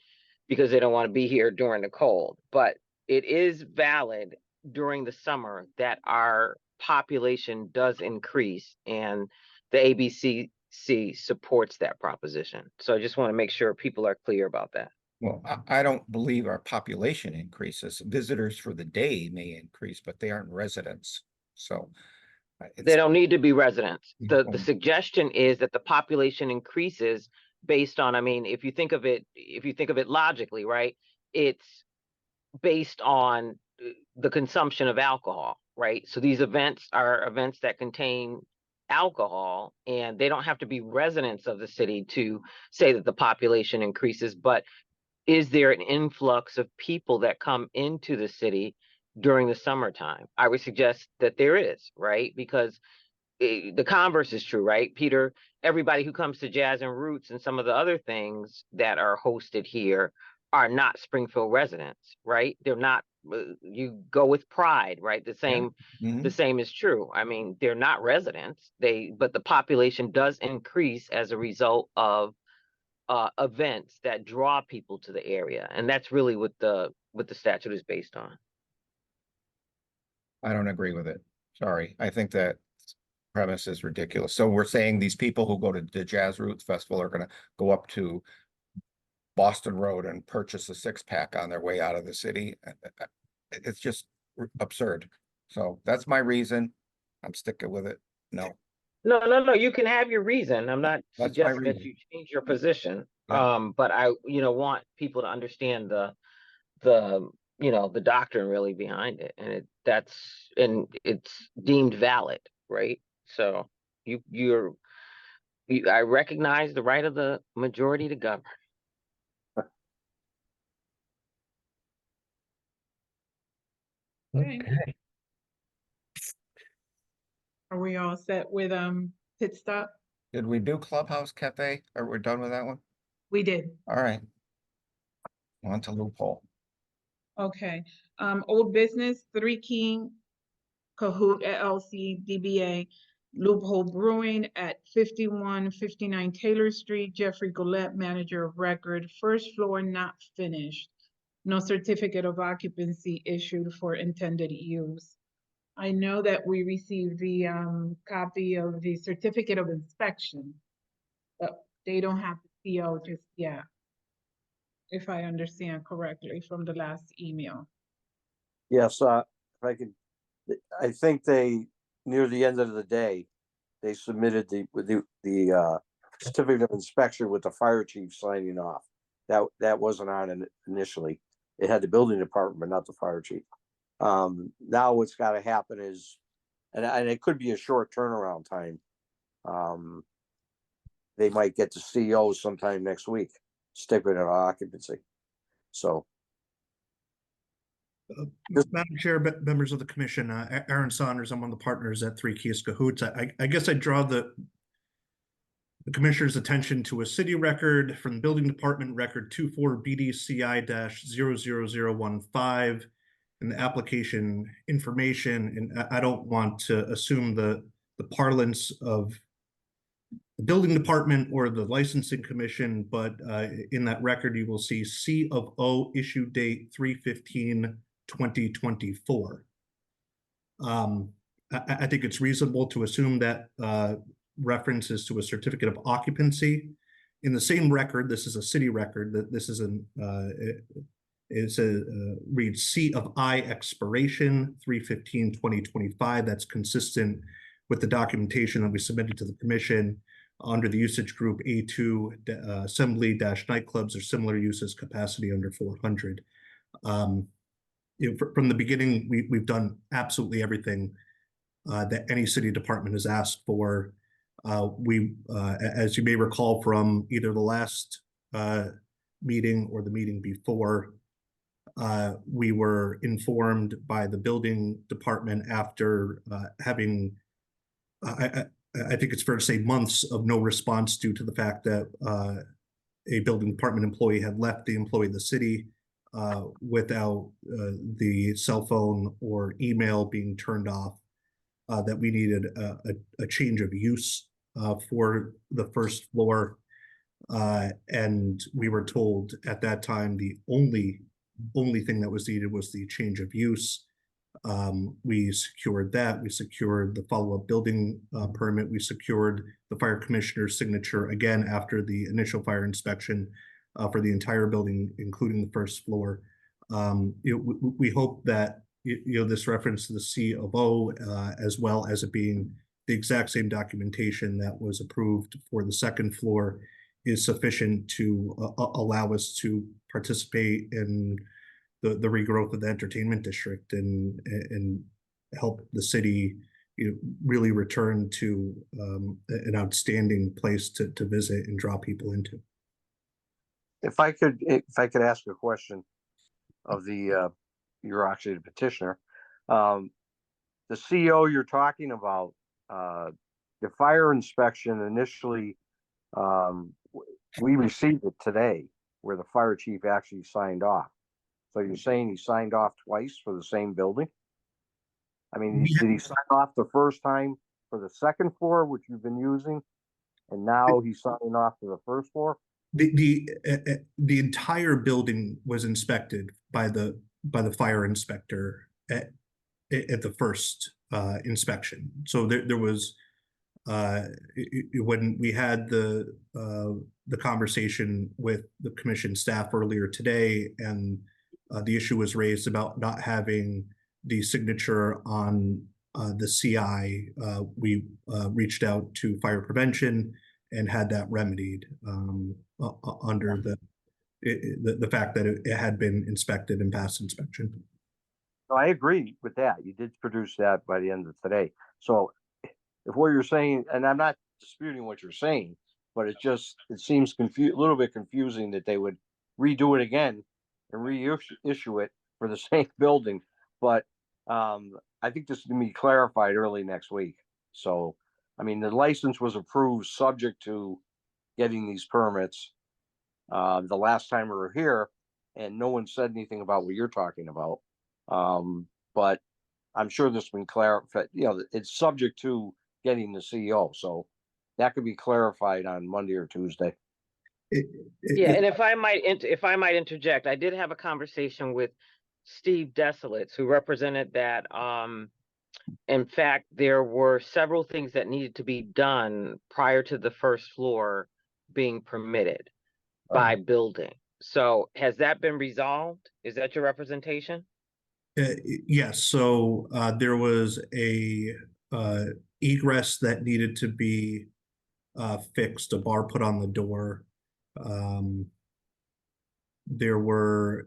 Speaker 8: Because they don't want to be here during the cold. But it is valid during the summer that our population does increase, and the ABCC supports that proposition. So I just want to make sure people are clear about that.
Speaker 2: Well, I don't believe our population increases. Visitors for the day may increase, but they aren't residents. So
Speaker 8: they don't need to be residents. The suggestion is that the population increases based on, I mean, if you think of it logically, right? It's based on the consumption of alcohol, right? So these events are events that contain alcohol, and they don't have to be residents of the city to say that the population increases. But is there an influx of people that come into the city during the summertime? I would suggest that there is, right? Because the converse is true, right, Peter? Everybody who comes to Jazz and Roots and some of the other things that are hosted here are not Springfield residents, right? They're not. You go with Pride, right? The same is true. I mean, they're not residents. But the population does increase as a result of events that draw people to the area, and that's really what the statute is based on.
Speaker 2: I don't agree with it. Sorry. I think that premise is ridiculous. So we're saying these people who go to the Jazz Roots Festival are going to go up to Boston Road and purchase a 6-pack on their way out of the city. It's just absurd. So that's my reason. I'm sticking with it. No.
Speaker 8: You can have your reason. I'm not suggesting that you change your position.
Speaker 2: Yeah.
Speaker 8: But I, want people to understand the doctrine really behind it, and it's deemed valid, right? So I recognize the right of the majority to govern.
Speaker 1: Okay. Are we all set with pit stop?
Speaker 2: Did we do Clubhouse Cafe? Are we done with that one?
Speaker 1: We did.
Speaker 2: All right. On to loophole.
Speaker 1: Okay, old business, Three King Cahoot LLC, DBA Loophole Brewing at 5159 Taylor Street, Jeffrey Golette, manager of record, first floor not finished. No certificate of occupancy issued for intended use. I know that we received the copy of the certificate of inspection, but they don't have the CO just yet, if I understand correctly from the last email.
Speaker 7: Yes, if I could, I think they, near the end of the day, they submitted the certificate of inspection with the fire chief signing off. That wasn't on initially. It had the building department, but not the fire chief. Now what's gotta happen is, and it could be a short turnaround time. They might get the CO sometime next week, certificate of occupancy. So,
Speaker 13: Madam Chair, members of the commission, Aaron Saunders, I'm one of the partners at Three Keys Cahoots. I guess I draw the commissioner's attention to a city record from the building department, record 24 BDCI-00015, and the application information. And I don't want to assume the parlance of the building department or the licensing commission, but in that record, you will see C of O, issue date 3/15/2024. I think it's reasonable to assume that references to a certificate of occupancy. In the same record, this is a city record, that this is reads C of I expiration 3/15/2025. That's consistent with the documentation that we submitted to the commission under the usage group A2, assembly nightclubs or similar uses, capacity under 400. From the beginning, we've done absolutely everything that any city department has asked for. As you may recall from either the last meeting or the meeting before, we were informed by the building department after having, I think it's fair to say, months of no response due to the fact that a building department employee had left the employee of the city without the cell phone or email being turned off, that we needed a change of use for the first floor. And we were told at that time the only thing that was needed was the change of use. We secured that. We secured the follow-up building permit. We secured the fire commissioner's signature again after the initial fire inspection for the entire building, including the first floor. We hope that this reference to the C of O, as well as it being the exact same documentation that was approved for the second floor, is sufficient to allow us to participate in the regrowth of the entertainment district and help the city really return to an outstanding place to visit and draw people into.
Speaker 7: if I could ask a question of you're actually the petitioner. The CO you're talking about, the fire inspection initially, we received it today where the fire chief actually signed off. So you're saying he signed off twice for the same building? I mean, did he sign off the first time for the second floor, which you've been using, and now he's signing off for the first floor?
Speaker 13: The entire building was inspected by the fire inspector at the first inspection. So there was when we had the conversation with the commission staff earlier today, and the issue was raised about not having the signature on the CI. We reached out to fire prevention and had that remedied under the fact that it had been inspected and passed inspection.
Speaker 7: No, I agree with that. You did produce that by the end of today. So if what you're saying, and I'm not disputing what you're saying, but it seems a little bit confusing that they would redo it again and reissue it for the same building. But I think this is going to be clarified early next week. So, I mean, the license was approved subject to getting these permits the last time we were here, and no one said anything about what you're talking about. But I'm sure this has been clarified, you know, it's subject to getting the CEO, so that could be clarified on Monday or Tuesday.
Speaker 8: Yeah, and if I might interject, I did have a conversation with Steve Desolitz, who represented that in fact there were several things that needed to be done prior to the first floor being permitted by building. So has that been resolved? Is that your representation?
Speaker 13: Yes, so there was a egress that needed to be fixed, a bar put on the door. There were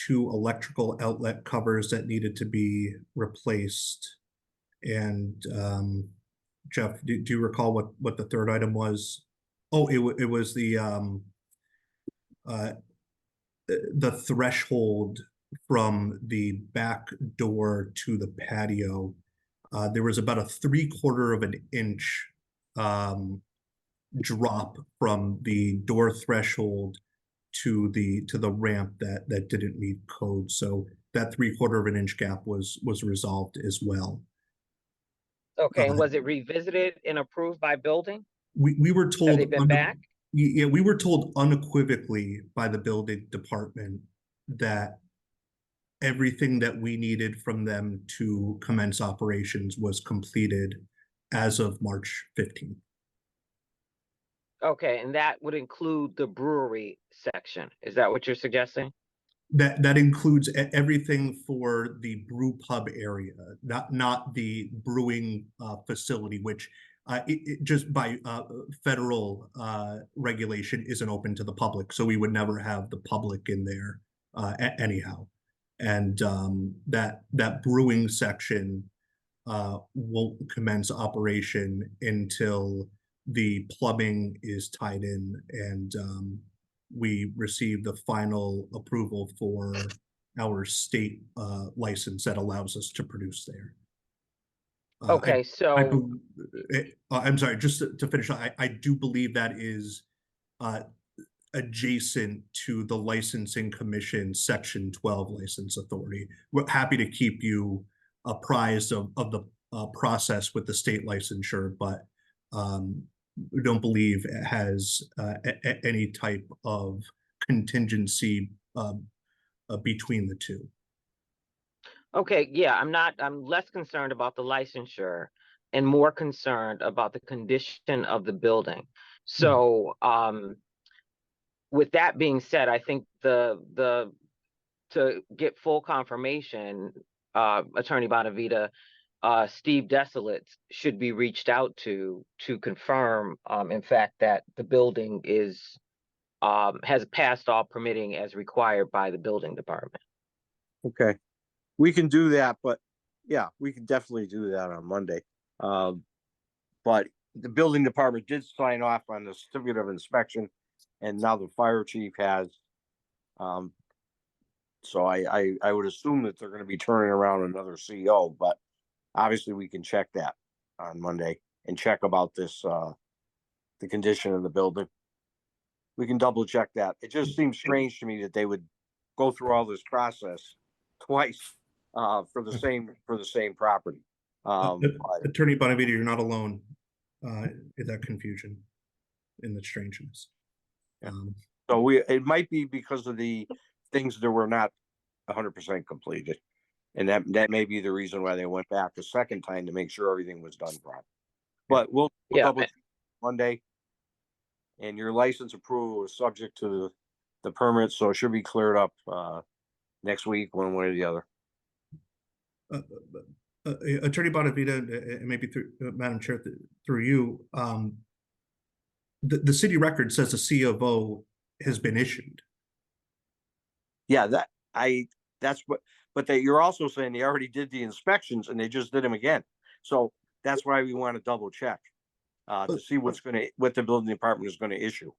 Speaker 13: 2 electrical outlet covers that needed to be replaced. And Jeff, do you recall what the third item was? Oh, it was the threshold from the back door to the patio. There was about a 3/4 of an inch drop from the door threshold to the ramp that didn't meet code. So that 3/4 of an inch gap was resolved as well.
Speaker 8: Okay, and was it revisited and approved by building?
Speaker 13: We were told.
Speaker 8: Have they been back?
Speaker 13: Yeah, we were told unequivocally by the building department that everything that we needed from them to commence operations was completed as of March 15th.
Speaker 8: Okay, and that would include the brewery section. Is that what you're suggesting?
Speaker 13: That includes everything for the brew pub area, not the brewing facility, which it just by federal regulation isn't open to the public. So we would never have the public in there anyhow. And that brewing section won't commence operation until the plumbing is tied in and we received the final approval for our state license that allows us to produce there.
Speaker 8: Okay, so
Speaker 13: I'm sorry, just to finish, I do believe that is adjacent to the Licensing Commission Section 12 license authority. We're happy to keep you apprised of the process with the state licensure, but we don't believe it has any type of contingency between the two.
Speaker 8: okay, yeah, I'm less concerned about the licensure and more concerned about the condition of the building. So with that being said, I think to get full confirmation, Attorney Bonavita, Steve Desolitz should be reached out to confirm, in fact, that the building has passed all permitting as required by the building department.
Speaker 7: Okay, we can do that, but yeah, we can definitely do that on Monday. But the building department did sign off on the certificate of inspection, and now the fire chief has. So I would assume that they're going to be turning around another CO, but obviously we can check that on Monday and check about this, the condition of the building. We can double check that. It just seems strange to me that they would go through all this process twice for the same property.
Speaker 13: Attorney Bonavita, you're not alone in that confusion, in the strangeness.
Speaker 7: So it might be because of the things that were not 100% completed. And that may be the reason why they went back a second time to make sure everything was done properly. But we'll double check Monday. And your license approval is subject to the permit, so it should be cleared up next week, one way or the other.
Speaker 13: Attorney Bonavita, and maybe through Madam Chair, through you, the city record says a C of O has been issued.
Speaker 7: Yeah, but you're also saying they already did the inspections and they just did them again. So that's why we want to double check to see what the building department is going to issue.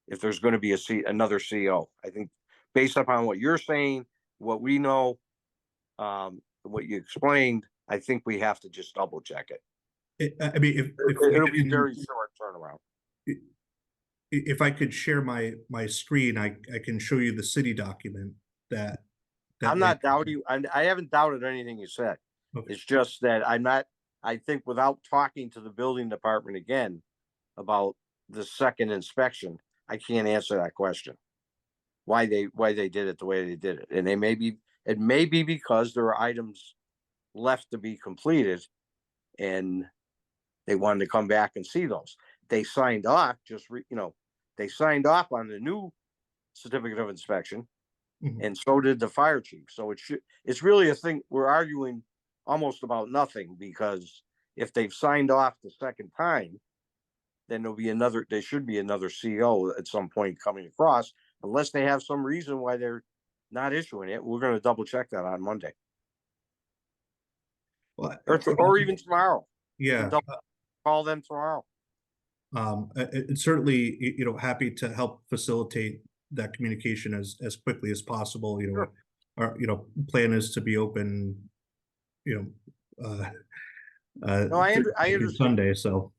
Speaker 7: If there's going to be another CO, I think based upon what you're saying, what we know, what you explained, I think we have to just double check it.
Speaker 13: I mean,
Speaker 7: it'll be very short turnaround.
Speaker 13: if I could share my screen, I can show you the city document that.
Speaker 7: I'm not doubting, I haven't doubted anything you said.
Speaker 13: Okay.
Speaker 7: It's just that I think without talking to the building department again about the second inspection, I can't answer that question. Why they did it the way they did it. And it may be because there are items left to be completed and they wanted to come back and see those. They signed off, they signed off on the new certificate of inspection.
Speaker 13: Mhm.
Speaker 7: And so did the fire chief. So it's really a thing, we're arguing almost about nothing, because if they've signed off the second time, then there should be another CO at some point coming across, unless they have some reason why they're not issuing it. We're gonna double check that on Monday.
Speaker 13: Well,
Speaker 7: Or even tomorrow.
Speaker 13: yeah.
Speaker 7: Call them tomorrow.
Speaker 13: Certainly, happy to help facilitate that communication as quickly as possible.
Speaker 7: Sure.
Speaker 13: Our plan is to be open,
Speaker 7: No, I understand.
Speaker 13: Sunday. So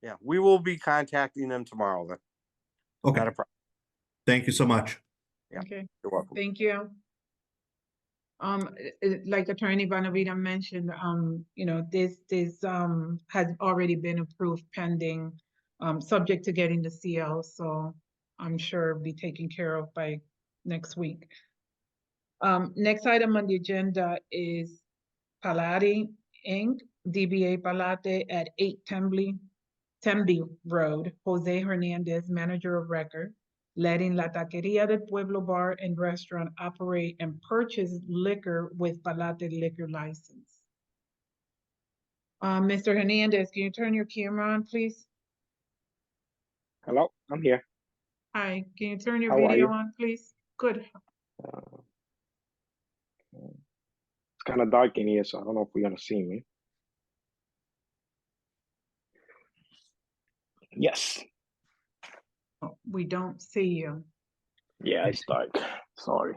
Speaker 7: Yeah, we will be contacting them tomorrow then.
Speaker 13: okay,
Speaker 7: Not a problem.
Speaker 13: thank you so much.
Speaker 7: Yeah.
Speaker 1: Okay,
Speaker 7: You're welcome.
Speaker 1: thank you. Like Attorney Bonavita mentioned, this has already been approved pending, subject to getting the CO, so I'm sure it'll be taken care of by next week. Next item on the agenda is Palati Inc., DBA Palate at 8 Tembe Road, Jose Hernandez, manager of record, letting La Taqueria del Pueblo Bar and Restaurant operate and purchase liquor with Palate liquor license. Mr. Hernandez, can you turn your camera on, please?
Speaker 14: Hello, I'm here.
Speaker 1: Hi, can you turn your
Speaker 14: How are
Speaker 1: video
Speaker 14: you?
Speaker 1: on, please? Good.
Speaker 14: It's kind of dark in here, so I don't know if you're gonna see me. Yes.
Speaker 1: Oh, we don't see you.
Speaker 14: Yeah, it's dark. Sorry.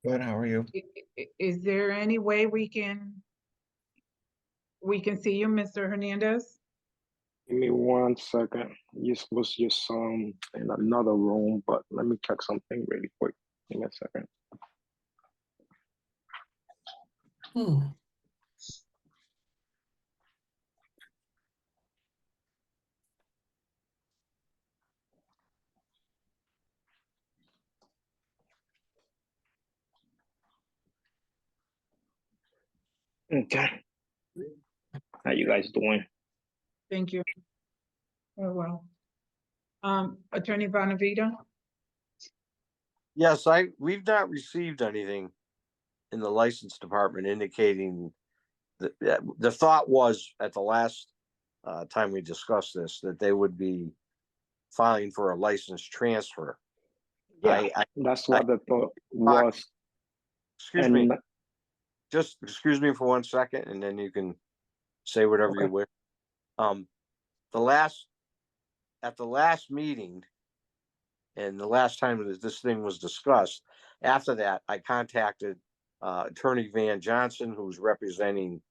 Speaker 2: Good, how are you?
Speaker 1: Is there any way we can see you, Mr. Hernandez?
Speaker 14: Give me 1 second. This was just in another room, but let me check something really quick. Give me a second. Okay. How you guys doing?
Speaker 1: Thank you. Oh, well. Attorney Bonavita?
Speaker 7: Yes, we've not received anything in the license department indicating that the thought was at the last time we discussed this, that they would be filing for a license transfer.
Speaker 14: Yeah, that's what the thought was.
Speaker 7: Excuse me. Just excuse me for 1 second, and then you can say whatever you wish. At the last meeting, and the last time that this thing was discussed, after that, I contacted Attorney Van Johnson, who's representing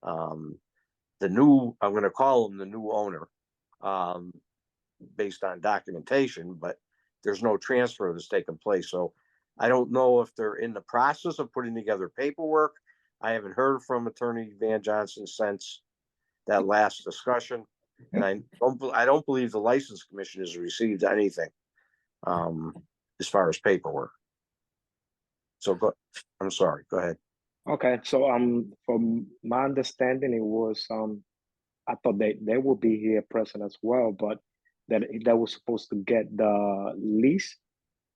Speaker 7: I'm going to call him the new owner, based on documentation, but there's no transfer that's taken place. So I don't know if they're in the process of putting together paperwork. I haven't heard from Attorney Van Johnson since that last discussion. And I don't believe the License Commission has received anything as far as paperwork. So I'm sorry, go ahead.
Speaker 14: Okay, so from my understanding, it was I thought they would be here present as well, but that was supposed to get the lease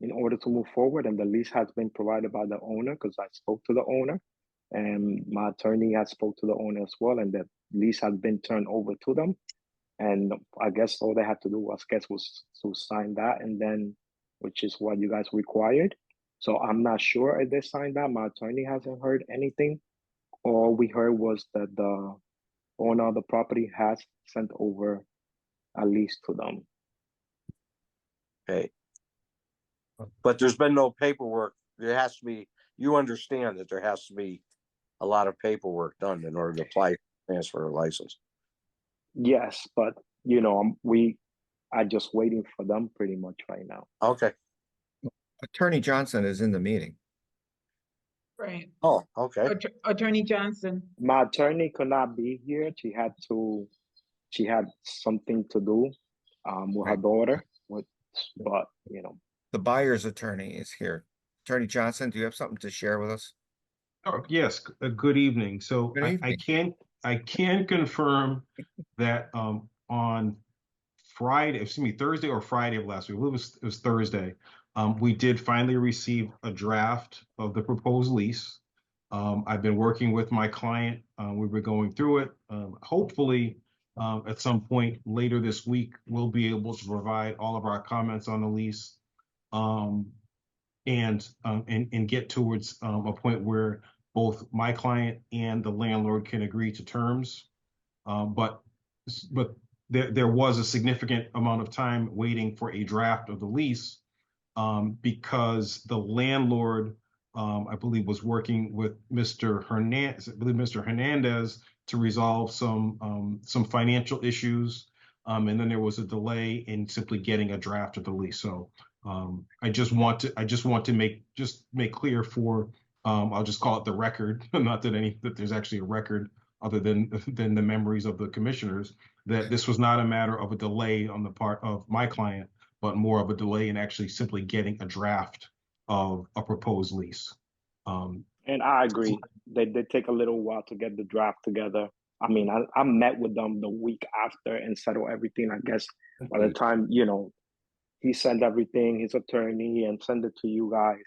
Speaker 14: in order to move forward, and the lease has been provided by the owner because I spoke to the owner, and my attorney has spoke to the owner as well, and the lease has been turned over to them, and I guess all they had to do was to sign that, and then which is what you guys required. So I'm not sure if they signed that. My attorney hasn't heard anything. All we heard was that the owner of the property has sent over a lease to them.
Speaker 7: Okay. But there's been no paperwork. There has to be, you understand that there has to be a lot of paperwork done in order to apply transfer a license.
Speaker 14: Yes, but we are just waiting for them pretty much right now.
Speaker 7: Okay.
Speaker 2: Attorney Johnson is in the meeting.
Speaker 1: Right.
Speaker 7: Oh, okay.
Speaker 1: Attorney Johnson.
Speaker 14: My attorney could not be here. She had something to do with her
Speaker 2: Right.
Speaker 14: daughter. But
Speaker 2: The buyer's attorney is here. Attorney Johnson, do you have something to share with us?
Speaker 15: Oh, yes, good evening. So
Speaker 2: Good
Speaker 15: I
Speaker 2: evening.
Speaker 15: can confirm that on Thursday or Friday of last week, I believe it was Thursday, we did finally receive a draft of the proposed lease. I've been working with my client. We were going through it. Hopefully, at some point later this week, we'll be able to provide all of our comments on the lease. And get towards a point where both my client and the landlord can agree to terms. But there was a significant amount of time waiting for a draft of the lease because the landlord, I believe, was working with Mr. Hernandez to resolve some financial issues. And then there was a delay in simply getting a draft of the lease. So I just want to make clear for I'll just call it the record, not that there's actually a record other than the memories of the commissioners, that this was not a matter of a delay on the part of my client, but more of a delay in actually simply getting a draft of a proposed lease.
Speaker 14: And I agree. They did take a little while to get the draft together. I mean, I met with them the week after and settled everything. I guess by the time, he sent everything, his attorney, and sent it to you guys.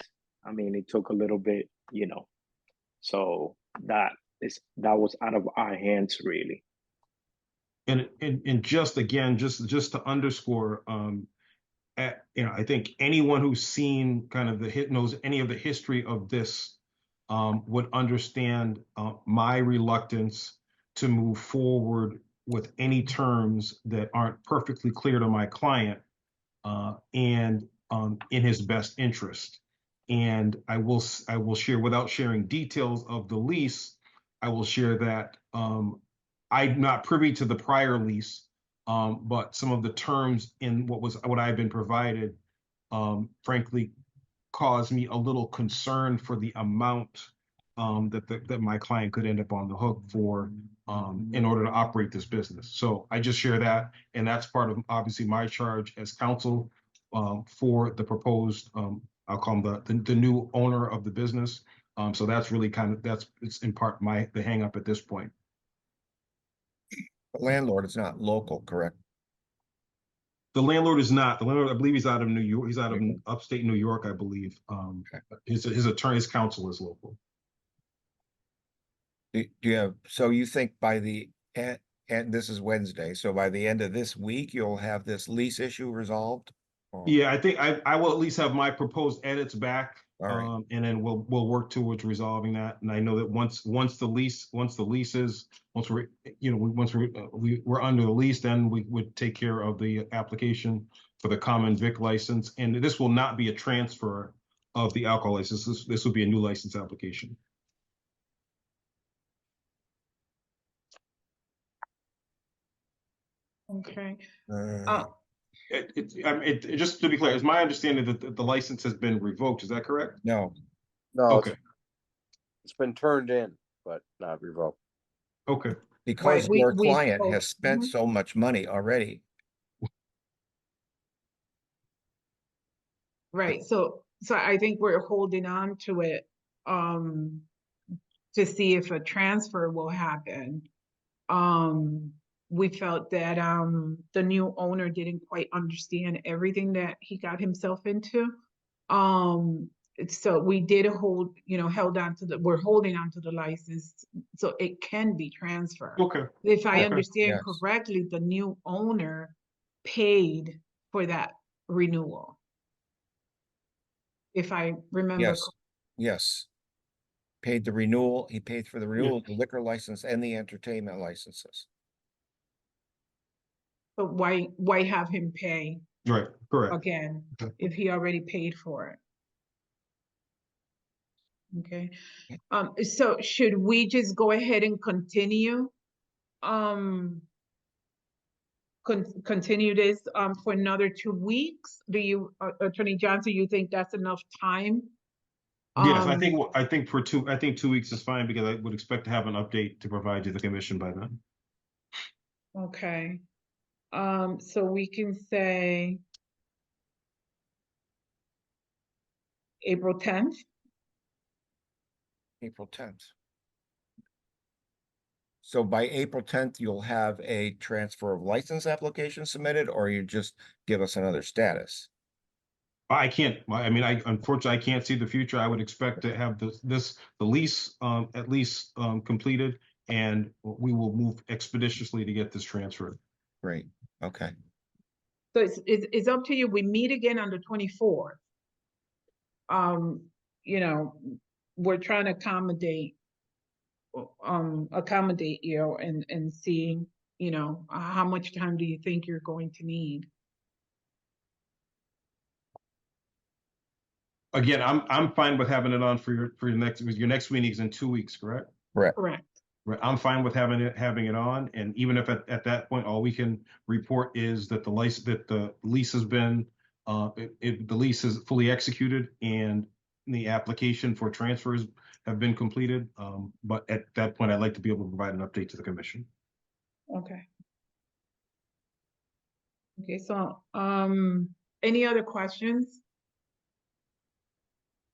Speaker 14: I mean, it took a little bit, so that was out of our hands, really.
Speaker 15: And just again, just to underscore, I think anyone who's seen kind of knows any of the history of this would understand my reluctance to move forward with any terms that aren't perfectly clear to my client and in his best interest. And I will share, without sharing details of the lease, I will share that I'm not privy to the prior lease, but some of the terms in what I've been provided, frankly, caused me a little concern for the amount that my client could end up on the hook for in order to operate this business. So I just share that, and that's part of obviously my charge as counsel for the proposed, I'll call him the new owner of the business. So that's really it's in part the hang up at this point.
Speaker 2: The landlord is not local, correct?
Speaker 15: The landlord is not. The landlord, I believe, he's out of New York. He's out of upstate New York, I believe. His attorney's counsel is local.
Speaker 2: Do you have, so you think by and this is Wednesday, so by the end of this week, you'll have this lease issue resolved? Or?
Speaker 15: Yeah, I think I will at least have my proposed edits back.
Speaker 2: All right.
Speaker 15: And then we'll work towards resolving that. And I know that once we're under the lease, then we would take care of the application for the common vic license. And this will not be a transfer of the alcohol license. This will be a new license application.
Speaker 1: Okay.
Speaker 15: Just to be clear, it's my understanding that the license has been revoked. Is that correct?
Speaker 2: No.
Speaker 15: Okay.
Speaker 7: It's been turned in, but not revoked.
Speaker 15: Okay.
Speaker 2: Because
Speaker 1: Right,
Speaker 2: your
Speaker 1: we
Speaker 2: client
Speaker 1: spoke.
Speaker 2: has spent so much money already.
Speaker 1: Right, so I think we're holding on to it to see if a transfer will happen. We felt that the new owner didn't quite understand everything that he got himself into. So we did we're holding on to the license so it can be transferred.
Speaker 15: Okay.
Speaker 1: If I
Speaker 15: Okay.
Speaker 1: understand
Speaker 2: Yes.
Speaker 1: correctly, the new owner paid for that renewal. If I remember.
Speaker 2: Yes. Yes. Paid the renewal. He paid for the renewal, the liquor license and the entertainment licenses.
Speaker 1: But why have him pay
Speaker 15: Right, correct.
Speaker 1: again,
Speaker 15: Okay.
Speaker 1: if he already paid for it. Okay, so should we just go ahead and continue? Continue this, for another 2 weeks? Do you, Attorney Johnson, you think that's enough time?
Speaker 15: Yes, I
Speaker 1: Um,
Speaker 15: think, I think 2 weeks is fine because I would expect to have an update to provide to the commission by then.
Speaker 1: Okay, so we can say April 10th?
Speaker 2: April 10th. So by April 10th, you'll have a transfer of license application submitted, or you just give us another status?
Speaker 15: I can't, I mean, unfortunately, I can't see the future. I would expect to have the lease, at least, completed, and we will move expeditiously to get this transferred.
Speaker 2: Great, okay.
Speaker 1: So it's up to you. We meet again on the 24th. You know, we're trying to accommodate you and see, you know, how much time do you think you're going to need?
Speaker 15: Again, I'm fine with having it on for your next meeting is in 2 weeks, correct?
Speaker 2: Correct.
Speaker 1: Correct.
Speaker 15: Right, I'm fine with having it on, and even if at that point, all we can report is that the lease has been, the lease is fully executed and the application for transfers have been completed. But at that point, I'd like to be able to provide an update to the commission.
Speaker 1: Okay. Okay, so, any other questions?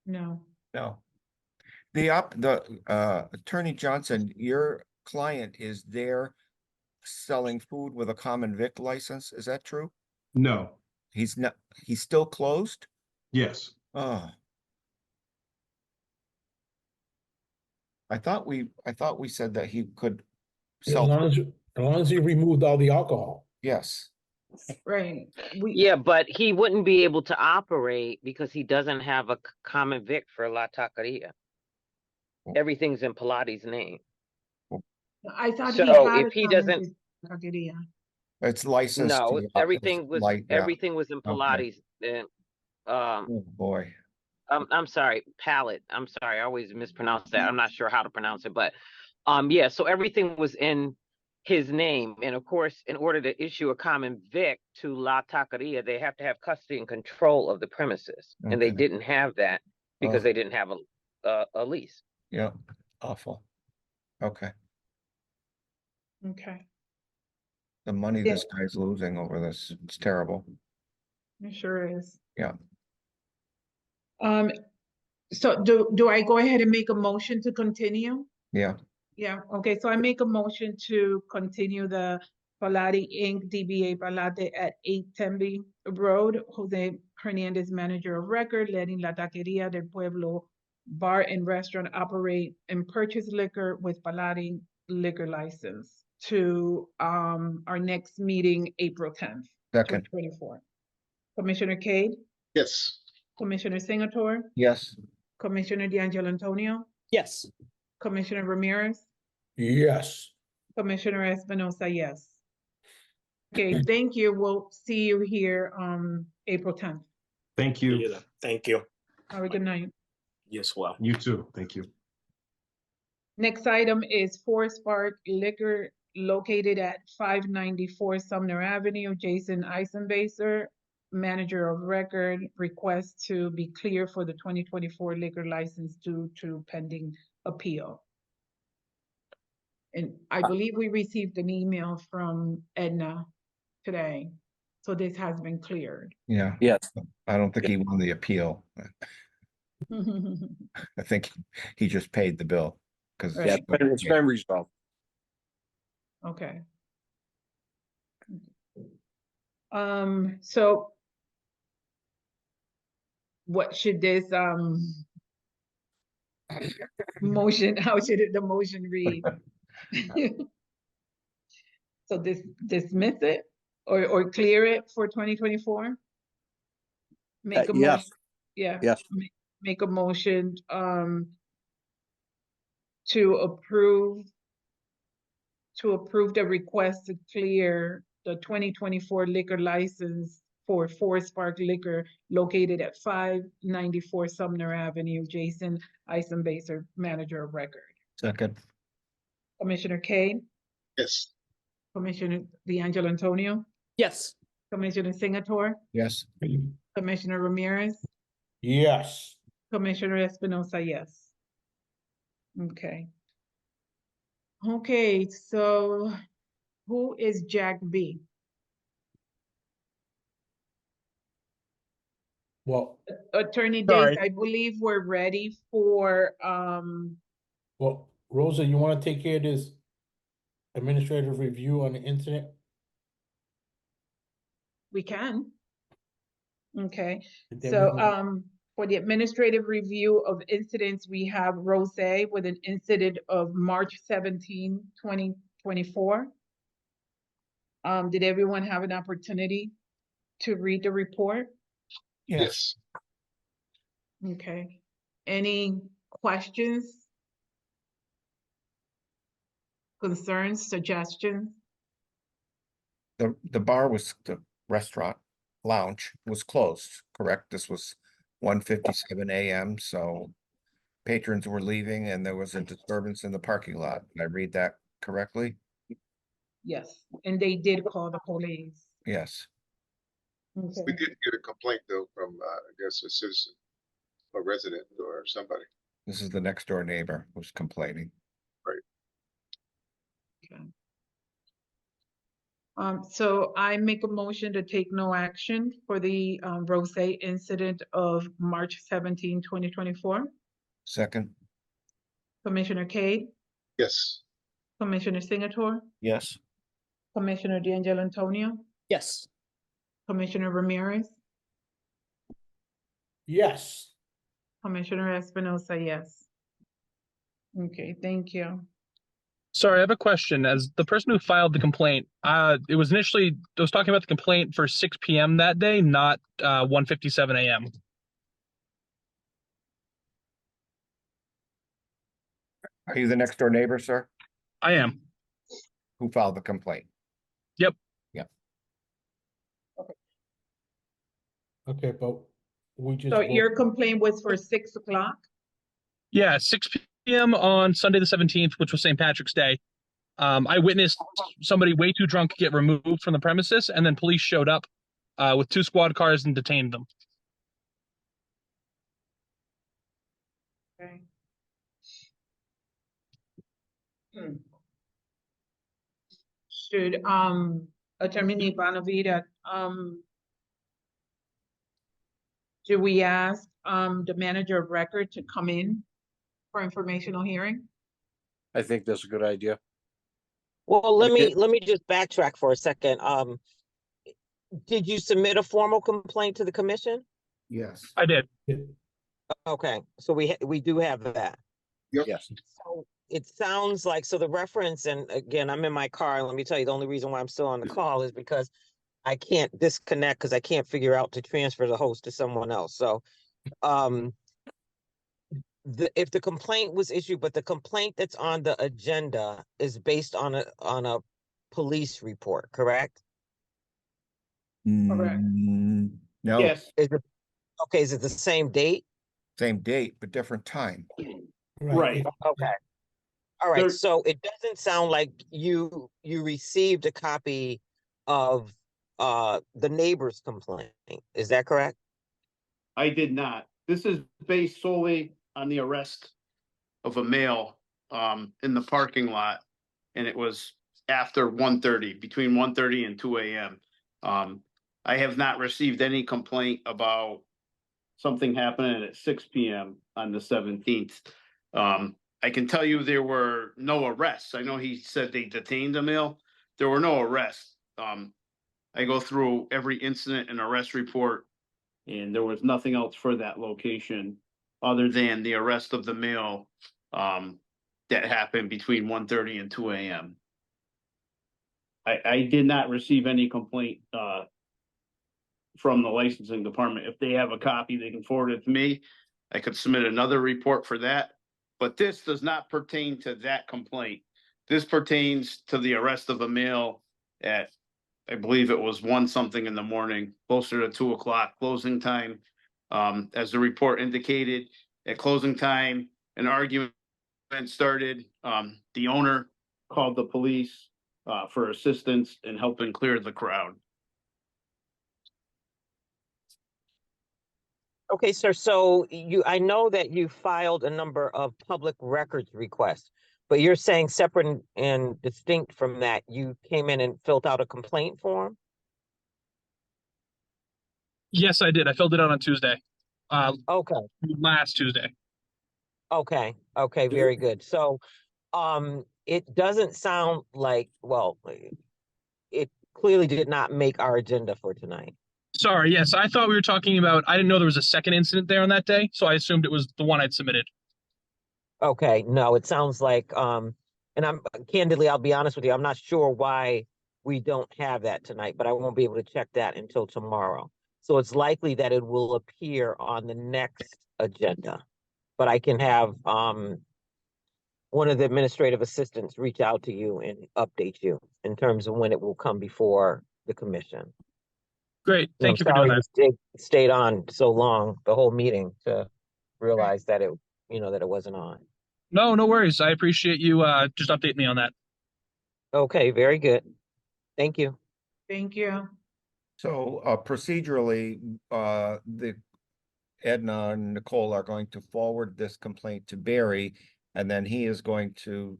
Speaker 1: No.
Speaker 2: No. The Attorney Johnson, your client is there selling food with a common vic license, is that true?
Speaker 15: No,
Speaker 2: He's not, he's still closed?
Speaker 15: yes,
Speaker 2: Oh. I thought we said that he could
Speaker 3: As
Speaker 2: sell,
Speaker 3: long as you removed all the alcohol.
Speaker 2: yes.
Speaker 1: Right.
Speaker 8: Yeah, but he wouldn't be able to operate because he doesn't have a common vic for La Taqueria. Everything's in Pilates' name.
Speaker 1: I thought he
Speaker 8: So
Speaker 1: had
Speaker 8: if
Speaker 1: a
Speaker 8: he
Speaker 1: common
Speaker 8: doesn't,
Speaker 1: vic taqueria.
Speaker 2: It's licensed.
Speaker 8: no,
Speaker 2: to,
Speaker 8: everything was
Speaker 2: like, yeah.
Speaker 8: everything was in
Speaker 2: Okay.
Speaker 8: Pilates. And
Speaker 2: Oh, boy.
Speaker 8: I'm sorry, palette. I'm sorry, I always mispronounce that. I'm not sure how to pronounce it, but yeah, so everything was in his name. And of course, in order to issue a common vic to La Taqueria, they have to have custody and control of the premises. And they
Speaker 2: Okay.
Speaker 8: didn't have that because
Speaker 2: Oh.
Speaker 8: they didn't have a lease.
Speaker 2: Yeah, awful. Okay.
Speaker 1: Okay,
Speaker 2: The money
Speaker 1: Yeah.
Speaker 2: this guy's losing over this, it's terrible.
Speaker 1: it sure is.
Speaker 2: Yeah.
Speaker 1: So do I go ahead and make a motion to continue?
Speaker 2: Yeah,
Speaker 1: Yeah, okay, so I make a motion to continue the Palati Inc. DBA Palate at 8 Tembe Road. Jose Hernandez, manager of record, letting La Taqueria del Pueblo bar and restaurant operate and purchase liquor with Palati liquor license to our next meeting, April 10th,
Speaker 2: second,
Speaker 1: 2024. Commissioner Cade,
Speaker 10: Yes.
Speaker 1: Commissioner Singleton,
Speaker 2: yes.
Speaker 1: Commissioner D'Angelo Antonio,
Speaker 16: Yes.
Speaker 1: Commissioner Ramirez,
Speaker 3: Yes.
Speaker 1: Commissioner Espinosa, yes. Okay, thank you. We'll see you here April 10th.
Speaker 15: Thank you.
Speaker 16: Thank you.
Speaker 1: Have a good night.
Speaker 16: Yes, well.
Speaker 15: You too. Thank you.
Speaker 1: Next item is Forest Park Liquor located at 594 Sumner Avenue. Jason Eisenbaser, manager of record, request to be clear for the 2024 liquor license due to pending appeal. And I believe we received an email from Edna today, so this has been cleared.
Speaker 2: Yeah.
Speaker 16: Yes.
Speaker 2: I don't think he won the appeal. I think he just paid the bill because
Speaker 1: Right.
Speaker 7: Yeah, it's been resolved.
Speaker 1: Okay. So what should this motion, how should the motion read? So dismiss it or clear it for 2024? Make a
Speaker 7: Yes.
Speaker 1: motion, yeah.
Speaker 7: Yes.
Speaker 1: Make a motion to approve the request to clear the 2024 liquor license for Forest Park Liquor located at 594 Sumner Avenue. Jason Eisenbaser, manager of record.
Speaker 2: Second.
Speaker 1: Commissioner Kane,
Speaker 10: Yes.
Speaker 1: Commissioner D'Angelo Antonio,
Speaker 8: Yes.
Speaker 1: Commissioner Singleton,
Speaker 2: Yes.
Speaker 1: Commissioner Ramirez,
Speaker 3: Yes.
Speaker 1: Commissioner Espinosa, yes. Okay. Okay, so who is Jack B?
Speaker 3: Well,
Speaker 1: Attorney Days,
Speaker 4: Sorry.
Speaker 1: I believe we're ready for,
Speaker 3: well, Rosa, you want to take care of this administrative review on the incident?
Speaker 1: we can. Okay,
Speaker 3: And then we
Speaker 1: so,
Speaker 3: can-
Speaker 1: for the administrative review of incidents, we have Rose with an incident of March 17, 2024. Did everyone have an opportunity to read the report?
Speaker 10: Yes.
Speaker 1: Okay, any questions? Concerns, suggestions?
Speaker 2: The bar was, the restaurant lounge was closed, correct? This was 1:57 AM, so patrons were leaving and there was a disturbance in the parking lot. Did I read that correctly?
Speaker 1: Yes, and they did call the police.
Speaker 2: Yes.
Speaker 10: We
Speaker 1: Okay,
Speaker 10: did get a complaint though from, I guess, a citizen, a resident or somebody.
Speaker 2: This is the next door neighbor who's complaining.
Speaker 1: okay. So I make a motion to take no action for the Rose incident of March 17, 2024.
Speaker 2: Second.
Speaker 1: Commissioner Cade,
Speaker 10: Yes.
Speaker 1: Commissioner Singleton,
Speaker 2: Yes.
Speaker 1: Commissioner D'Angelo Antonio,
Speaker 8: Yes.
Speaker 1: Commissioner Ramirez,
Speaker 3: Yes.
Speaker 1: Commissioner Espinosa, yes. Okay, thank you.
Speaker 16: Sorry, I have a question. As the person who filed the complaint, it was initially, I was talking about the complaint for 6 p.m. that day, not 1:57 a.m.
Speaker 2: Are you the next door neighbor, sir?
Speaker 16: I am.
Speaker 2: Who filed the complaint?
Speaker 16: Yep.
Speaker 3: Okay, but we just.
Speaker 1: So
Speaker 3: vote-
Speaker 1: your complaint was for 6 o'clock?
Speaker 16: Yeah, 6 p.m. on Sunday the 17th, which was St. Patrick's Day. I witnessed somebody way too drunk get removed from the premises, and then police showed up with 2 squad cars and detained them.
Speaker 1: Okay. Should Attorney Bonavita, should we ask the manager of record to come in for informational hearing?
Speaker 7: I think that's a good idea.
Speaker 8: Well, let
Speaker 7: Okay.
Speaker 8: me just backtrack for a second. Did you submit a formal complaint to the commission?
Speaker 2: Yes.
Speaker 16: I did.
Speaker 8: Okay, so we do have that.
Speaker 10: Yep.
Speaker 7: Yes.
Speaker 8: So it sounds like, so the reference, and again, I'm in my car, and let me tell you, the only reason why I'm still on the call is because I can't disconnect because I can't figure out to transfer the host to someone else. So, if the complaint was issued, but the complaint that's on the agenda is based on a police report, correct?
Speaker 1: Correct.
Speaker 2: No.
Speaker 8: Is it, okay, is it the same date?
Speaker 2: Same date, but different time.
Speaker 4: Right.
Speaker 8: Okay. All right,
Speaker 4: There-
Speaker 8: so it doesn't sound like you received a copy of the neighbor's complaint. Is that correct?
Speaker 17: I did not. This is based solely on the arrest of a male in the parking lot. And it was after 1:30, between 1:30 and 2 AM. I have not received any complaint about something happening at 6 PM on the 17th. I can tell you there were no arrests. I know he said they detained the male. There were no arrests. I go through every incident and arrest report, and there was nothing else for that location other than the arrest of the male that happened between 1:30 and 2 AM. I did not receive any complaint from the licensing department. If they have a copy, they can forward it to me. I could submit another report for that. But this does not pertain to that complaint. This pertains to the arrest of a male at I believe it was 1 something in the morning, closer to 2 o'clock closing time. As the report indicated, at closing time, an argument started. The owner called the police for assistance in helping clear the crowd.
Speaker 8: Okay, sir, so I know that you filed a number of public records requests, but you're saying separate and distinct from that, you came in and filled out a complaint form?
Speaker 16: Yes, I did. I filled it out on Tuesday.
Speaker 8: Okay,
Speaker 16: Last Tuesday.
Speaker 8: okay, very good. So, it doesn't sound like, well, it clearly did not make our agenda for tonight.
Speaker 16: Sorry, yes, I thought we were talking about, I didn't know there was a second incident there on that day, so I assumed it was the one I'd submitted.
Speaker 8: Okay, no, it sounds like, and I'm candidly, I'll be honest with you, I'm not sure why we don't have that tonight, but I won't be able to check that until tomorrow. So it's likely that it will appear on the next agenda, but I can have, one of the administrative assistants reach out to you and update you in terms of when it will come before the commission.
Speaker 16: Great,
Speaker 8: I'm
Speaker 16: thank you for doing
Speaker 8: sorry
Speaker 16: that.
Speaker 8: you stayed on so long, the whole meeting, to realize that it, that it wasn't on.
Speaker 16: No, no worries. I appreciate you just update me on that.
Speaker 8: Okay, very good. Thank you.
Speaker 1: Thank you.
Speaker 2: So procedurally, the Edna and Nicole are going to forward this complaint to Barry, and then he is going to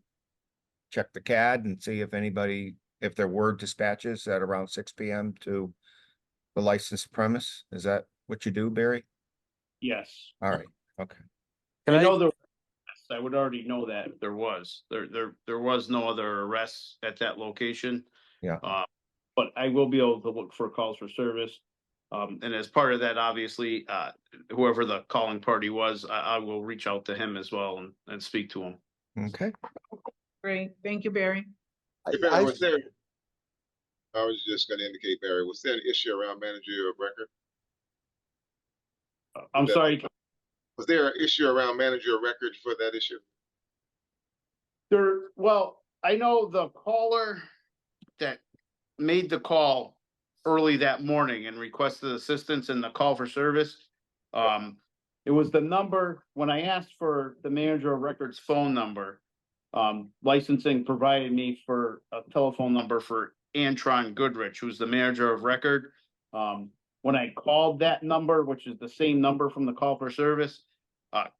Speaker 2: check the CAD and see if their word dispatches at around 6 p.m. to the licensed premise. Is that what you do, Barry?
Speaker 17: Yes.
Speaker 2: All right, okay.
Speaker 17: I know there. I would already know that if there was. There was no other arrests at that location.
Speaker 2: Yeah.
Speaker 17: But I will be able to look for calls for service. And as part of that, obviously, whoever the calling party was, I will reach out to him as well and speak to him.
Speaker 2: Okay.
Speaker 1: Great. Thank you, Barry.
Speaker 10: Hey, Barry, I was just going to indicate, Barry, was there an issue around manager of record?
Speaker 17: I'm sorry.
Speaker 10: Was there an issue around manager of record for that issue?
Speaker 17: Well, I know the caller that made the call early that morning and requested assistance in the call for service. It was the number, when I asked for the manager of records phone number, licensing provided me for a telephone number for Antron Goodrich, who's the manager of record. When I called that number, which is the same number from the call for service,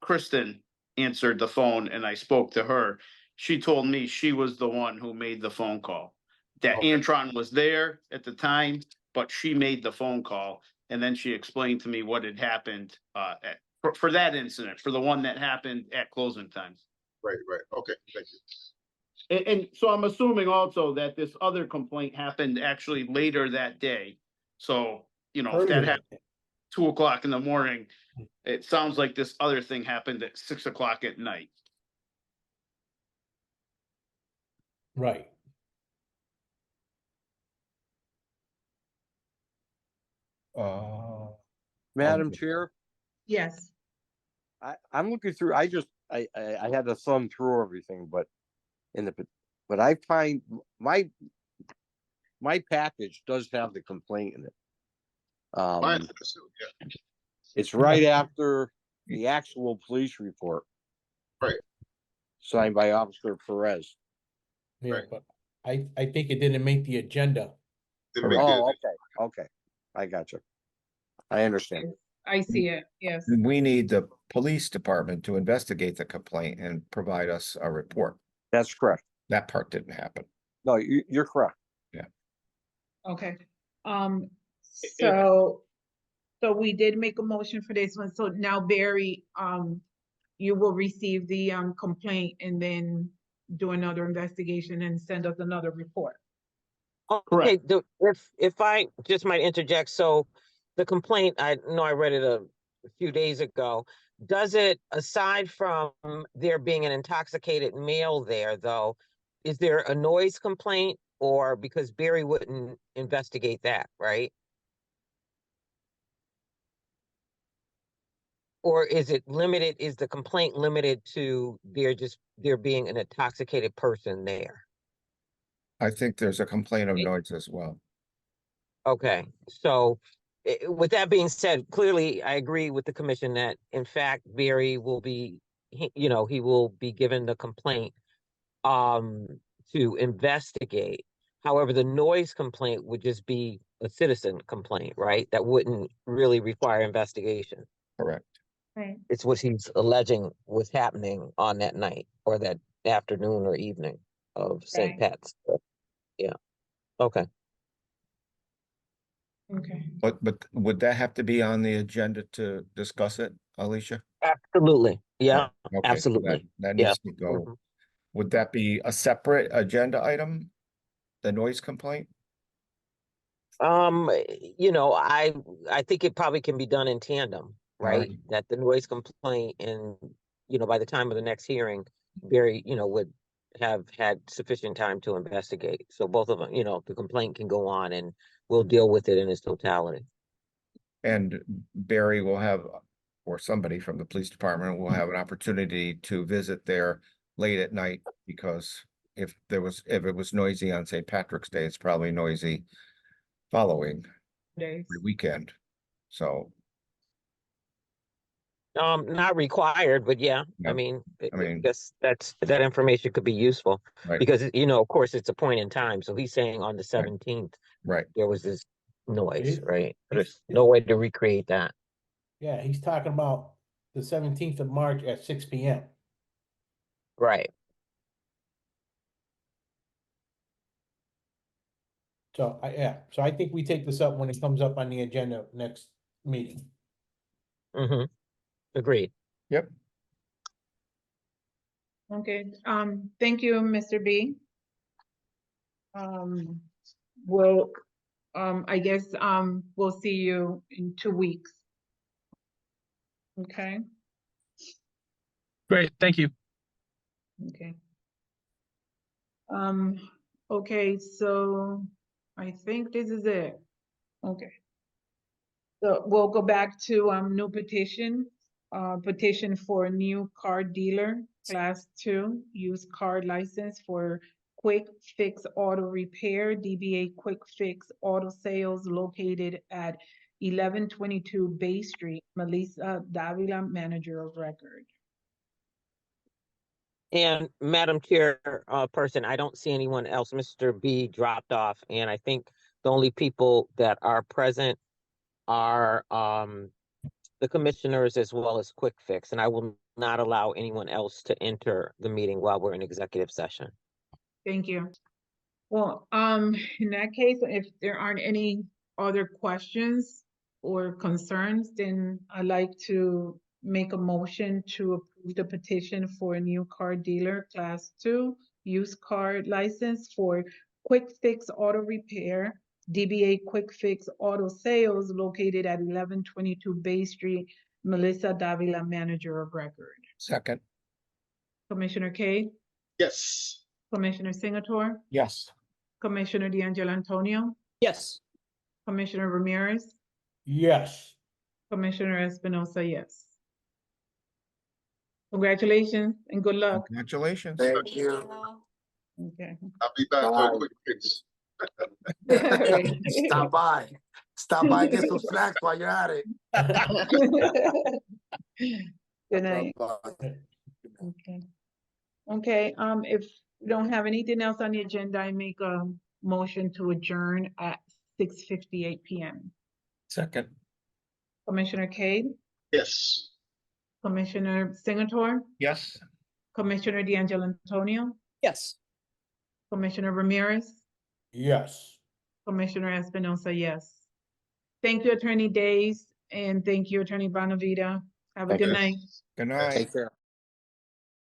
Speaker 17: Kristen answered the phone and I spoke to her. She told me she was the one who made the phone call. That Antron was there at the time, but she made the phone call. And then she explained to me what had happened for that incident, for the one that happened at closing time.
Speaker 10: Right. Okay, thank you.
Speaker 17: And so I'm assuming also that this other complaint happened actually later that day. So, if that happened 2 o'clock in the morning, it sounds like this other thing happened at 6 o'clock at night.
Speaker 3: Right.
Speaker 7: Madam Chair,
Speaker 1: Yes.
Speaker 7: I'm looking through, I had to thumb through everything, but I find my package does have the complaint in it.
Speaker 10: Mine does too, yeah.
Speaker 7: It's right after the actual police report.
Speaker 10: Right.
Speaker 7: Signed by Officer Perez.
Speaker 3: Yeah, but I think it didn't make the agenda.
Speaker 7: Oh, okay. I got you. I understand.
Speaker 1: I see it. Yes.
Speaker 2: We need the police department to investigate the complaint and provide us a report.
Speaker 7: That's correct.
Speaker 2: That part didn't happen.
Speaker 7: No, you're correct.
Speaker 2: Yeah.
Speaker 1: Okay. So we did make a motion for this one. So now, Barry, you will receive the complaint and then do another investigation and send us another report.
Speaker 8: Okay, if I just might interject, so the complaint, I know I read it a few days ago. Does it, aside from there being an intoxicated male there, though, is there a noise complaint? Or because Barry wouldn't investigate that, right? Or is it limited, is the complaint limited to there being an intoxicated person there?
Speaker 2: I think there's a complaint of noise as well.
Speaker 8: Okay, so with that being said, clearly I agree with the commission that in fact Barry will be, he will be given the complaint to investigate. However, the noise complaint would just be a citizen complaint, right? That wouldn't really require investigation.
Speaker 2: Correct.
Speaker 1: Right.
Speaker 8: It's what he's alleging was happening on that night or that afternoon or evening of St.
Speaker 1: Right.
Speaker 8: Pat's. Yeah. Okay.
Speaker 1: Okay.
Speaker 2: But would that have to be on the agenda to discuss it, Alicia?
Speaker 8: Absolutely. Yeah.
Speaker 2: Okay, so
Speaker 8: Absolutely.
Speaker 2: that
Speaker 8: Yeah.
Speaker 2: needs to go.
Speaker 8: Mhm.
Speaker 2: Would that be a separate agenda item? The noise complaint?
Speaker 8: I think it probably can be done in tandem, right?
Speaker 2: Alright.
Speaker 8: That the noise complaint and, by the time of the next hearing, Barry, would have had sufficient time to investigate. So both of them, the complaint can go on and we'll deal with it in its totality.
Speaker 2: And Barry will have, or somebody from the police department will have an opportunity to visit there late at night, because if it was noisy on St. Patrick's Day, it's probably noisy following
Speaker 1: Days.
Speaker 2: the weekend. So,
Speaker 8: Not required, but yeah,
Speaker 2: Yeah.
Speaker 8: I mean,
Speaker 2: I mean-
Speaker 8: guess that information could be useful
Speaker 2: right,
Speaker 8: because, of course, it's a point in time. So he's saying on the 17th,
Speaker 2: right.
Speaker 8: there was this noise,
Speaker 3: It-
Speaker 8: right? There's no way to recreate that.
Speaker 3: Yeah, he's talking about the 17th of March at 6 p.m.
Speaker 8: Right.
Speaker 3: So I think we take this up when it comes up on the agenda next meeting.
Speaker 8: Mm-hmm. Agreed.
Speaker 2: Yep.
Speaker 1: Okay, thank you, Mr. B. We'll, I guess, we'll see you in 2 weeks. Okay,
Speaker 16: Great, thank you.
Speaker 1: okay. Okay, so I think this is it. Okay. So we'll go back to, new petition, petition for a new car dealer, class 2, used car license for Quick Fix Auto Repair, DBA Quick Fix Auto Sales located at 1122 Bay Street, Melissa Davila, manager of record.
Speaker 8: And Madam Chair, person, I don't see anyone else. Mr. B dropped off, and I think the only people that are present are the commissioners as well as Quick Fix, and I will not allow anyone else to enter the meeting while we're in executive session.
Speaker 1: Thank you. Well, in that case, if there aren't any other questions or concerns, then I'd like to make a motion to approve the petition for a new car dealer, class 2, used car license for Quick Fix Auto Repair, DBA Quick Fix Auto Sales located at 1122 Bay Street, Melissa Davila, manager of record.
Speaker 2: Second.
Speaker 1: Commissioner Kay,
Speaker 10: Yes.
Speaker 1: Commissioner Singleton,
Speaker 2: Yes.
Speaker 1: Commissioner D'Angelo Antonio,
Speaker 4: Yes.
Speaker 1: Commissioner Ramirez,
Speaker 3: Yes.
Speaker 1: Commissioner Espinosa, yes. Congratulations and good luck.
Speaker 2: Congratulations.
Speaker 6: Thank you.
Speaker 1: Okay.
Speaker 10: I'll be back for
Speaker 6: Bye.
Speaker 10: a quick fix.
Speaker 6: Stop by. Stop by, get some snacks while you're at it.
Speaker 1: Good night.
Speaker 6: Bye-bye.
Speaker 1: Okay. Okay, if we don't have anything else on the agenda, I make a motion to adjourn at 6:58 PM.
Speaker 2: Second.
Speaker 1: Commissioner Cade,
Speaker 10: Yes.
Speaker 1: Commissioner Singleton,
Speaker 2: Yes.
Speaker 1: Commissioner D'Angelo Antonio,
Speaker 4: Yes.
Speaker 1: Commissioner Ramirez,
Speaker 3: Yes.
Speaker 1: Commissioner Espinosa, yes. Thank you, Attorney Days, and thank you, Attorney Bonavita. Have a
Speaker 6: Thank
Speaker 1: good
Speaker 6: you.
Speaker 1: night.
Speaker 2: Good night.
Speaker 6: Take care.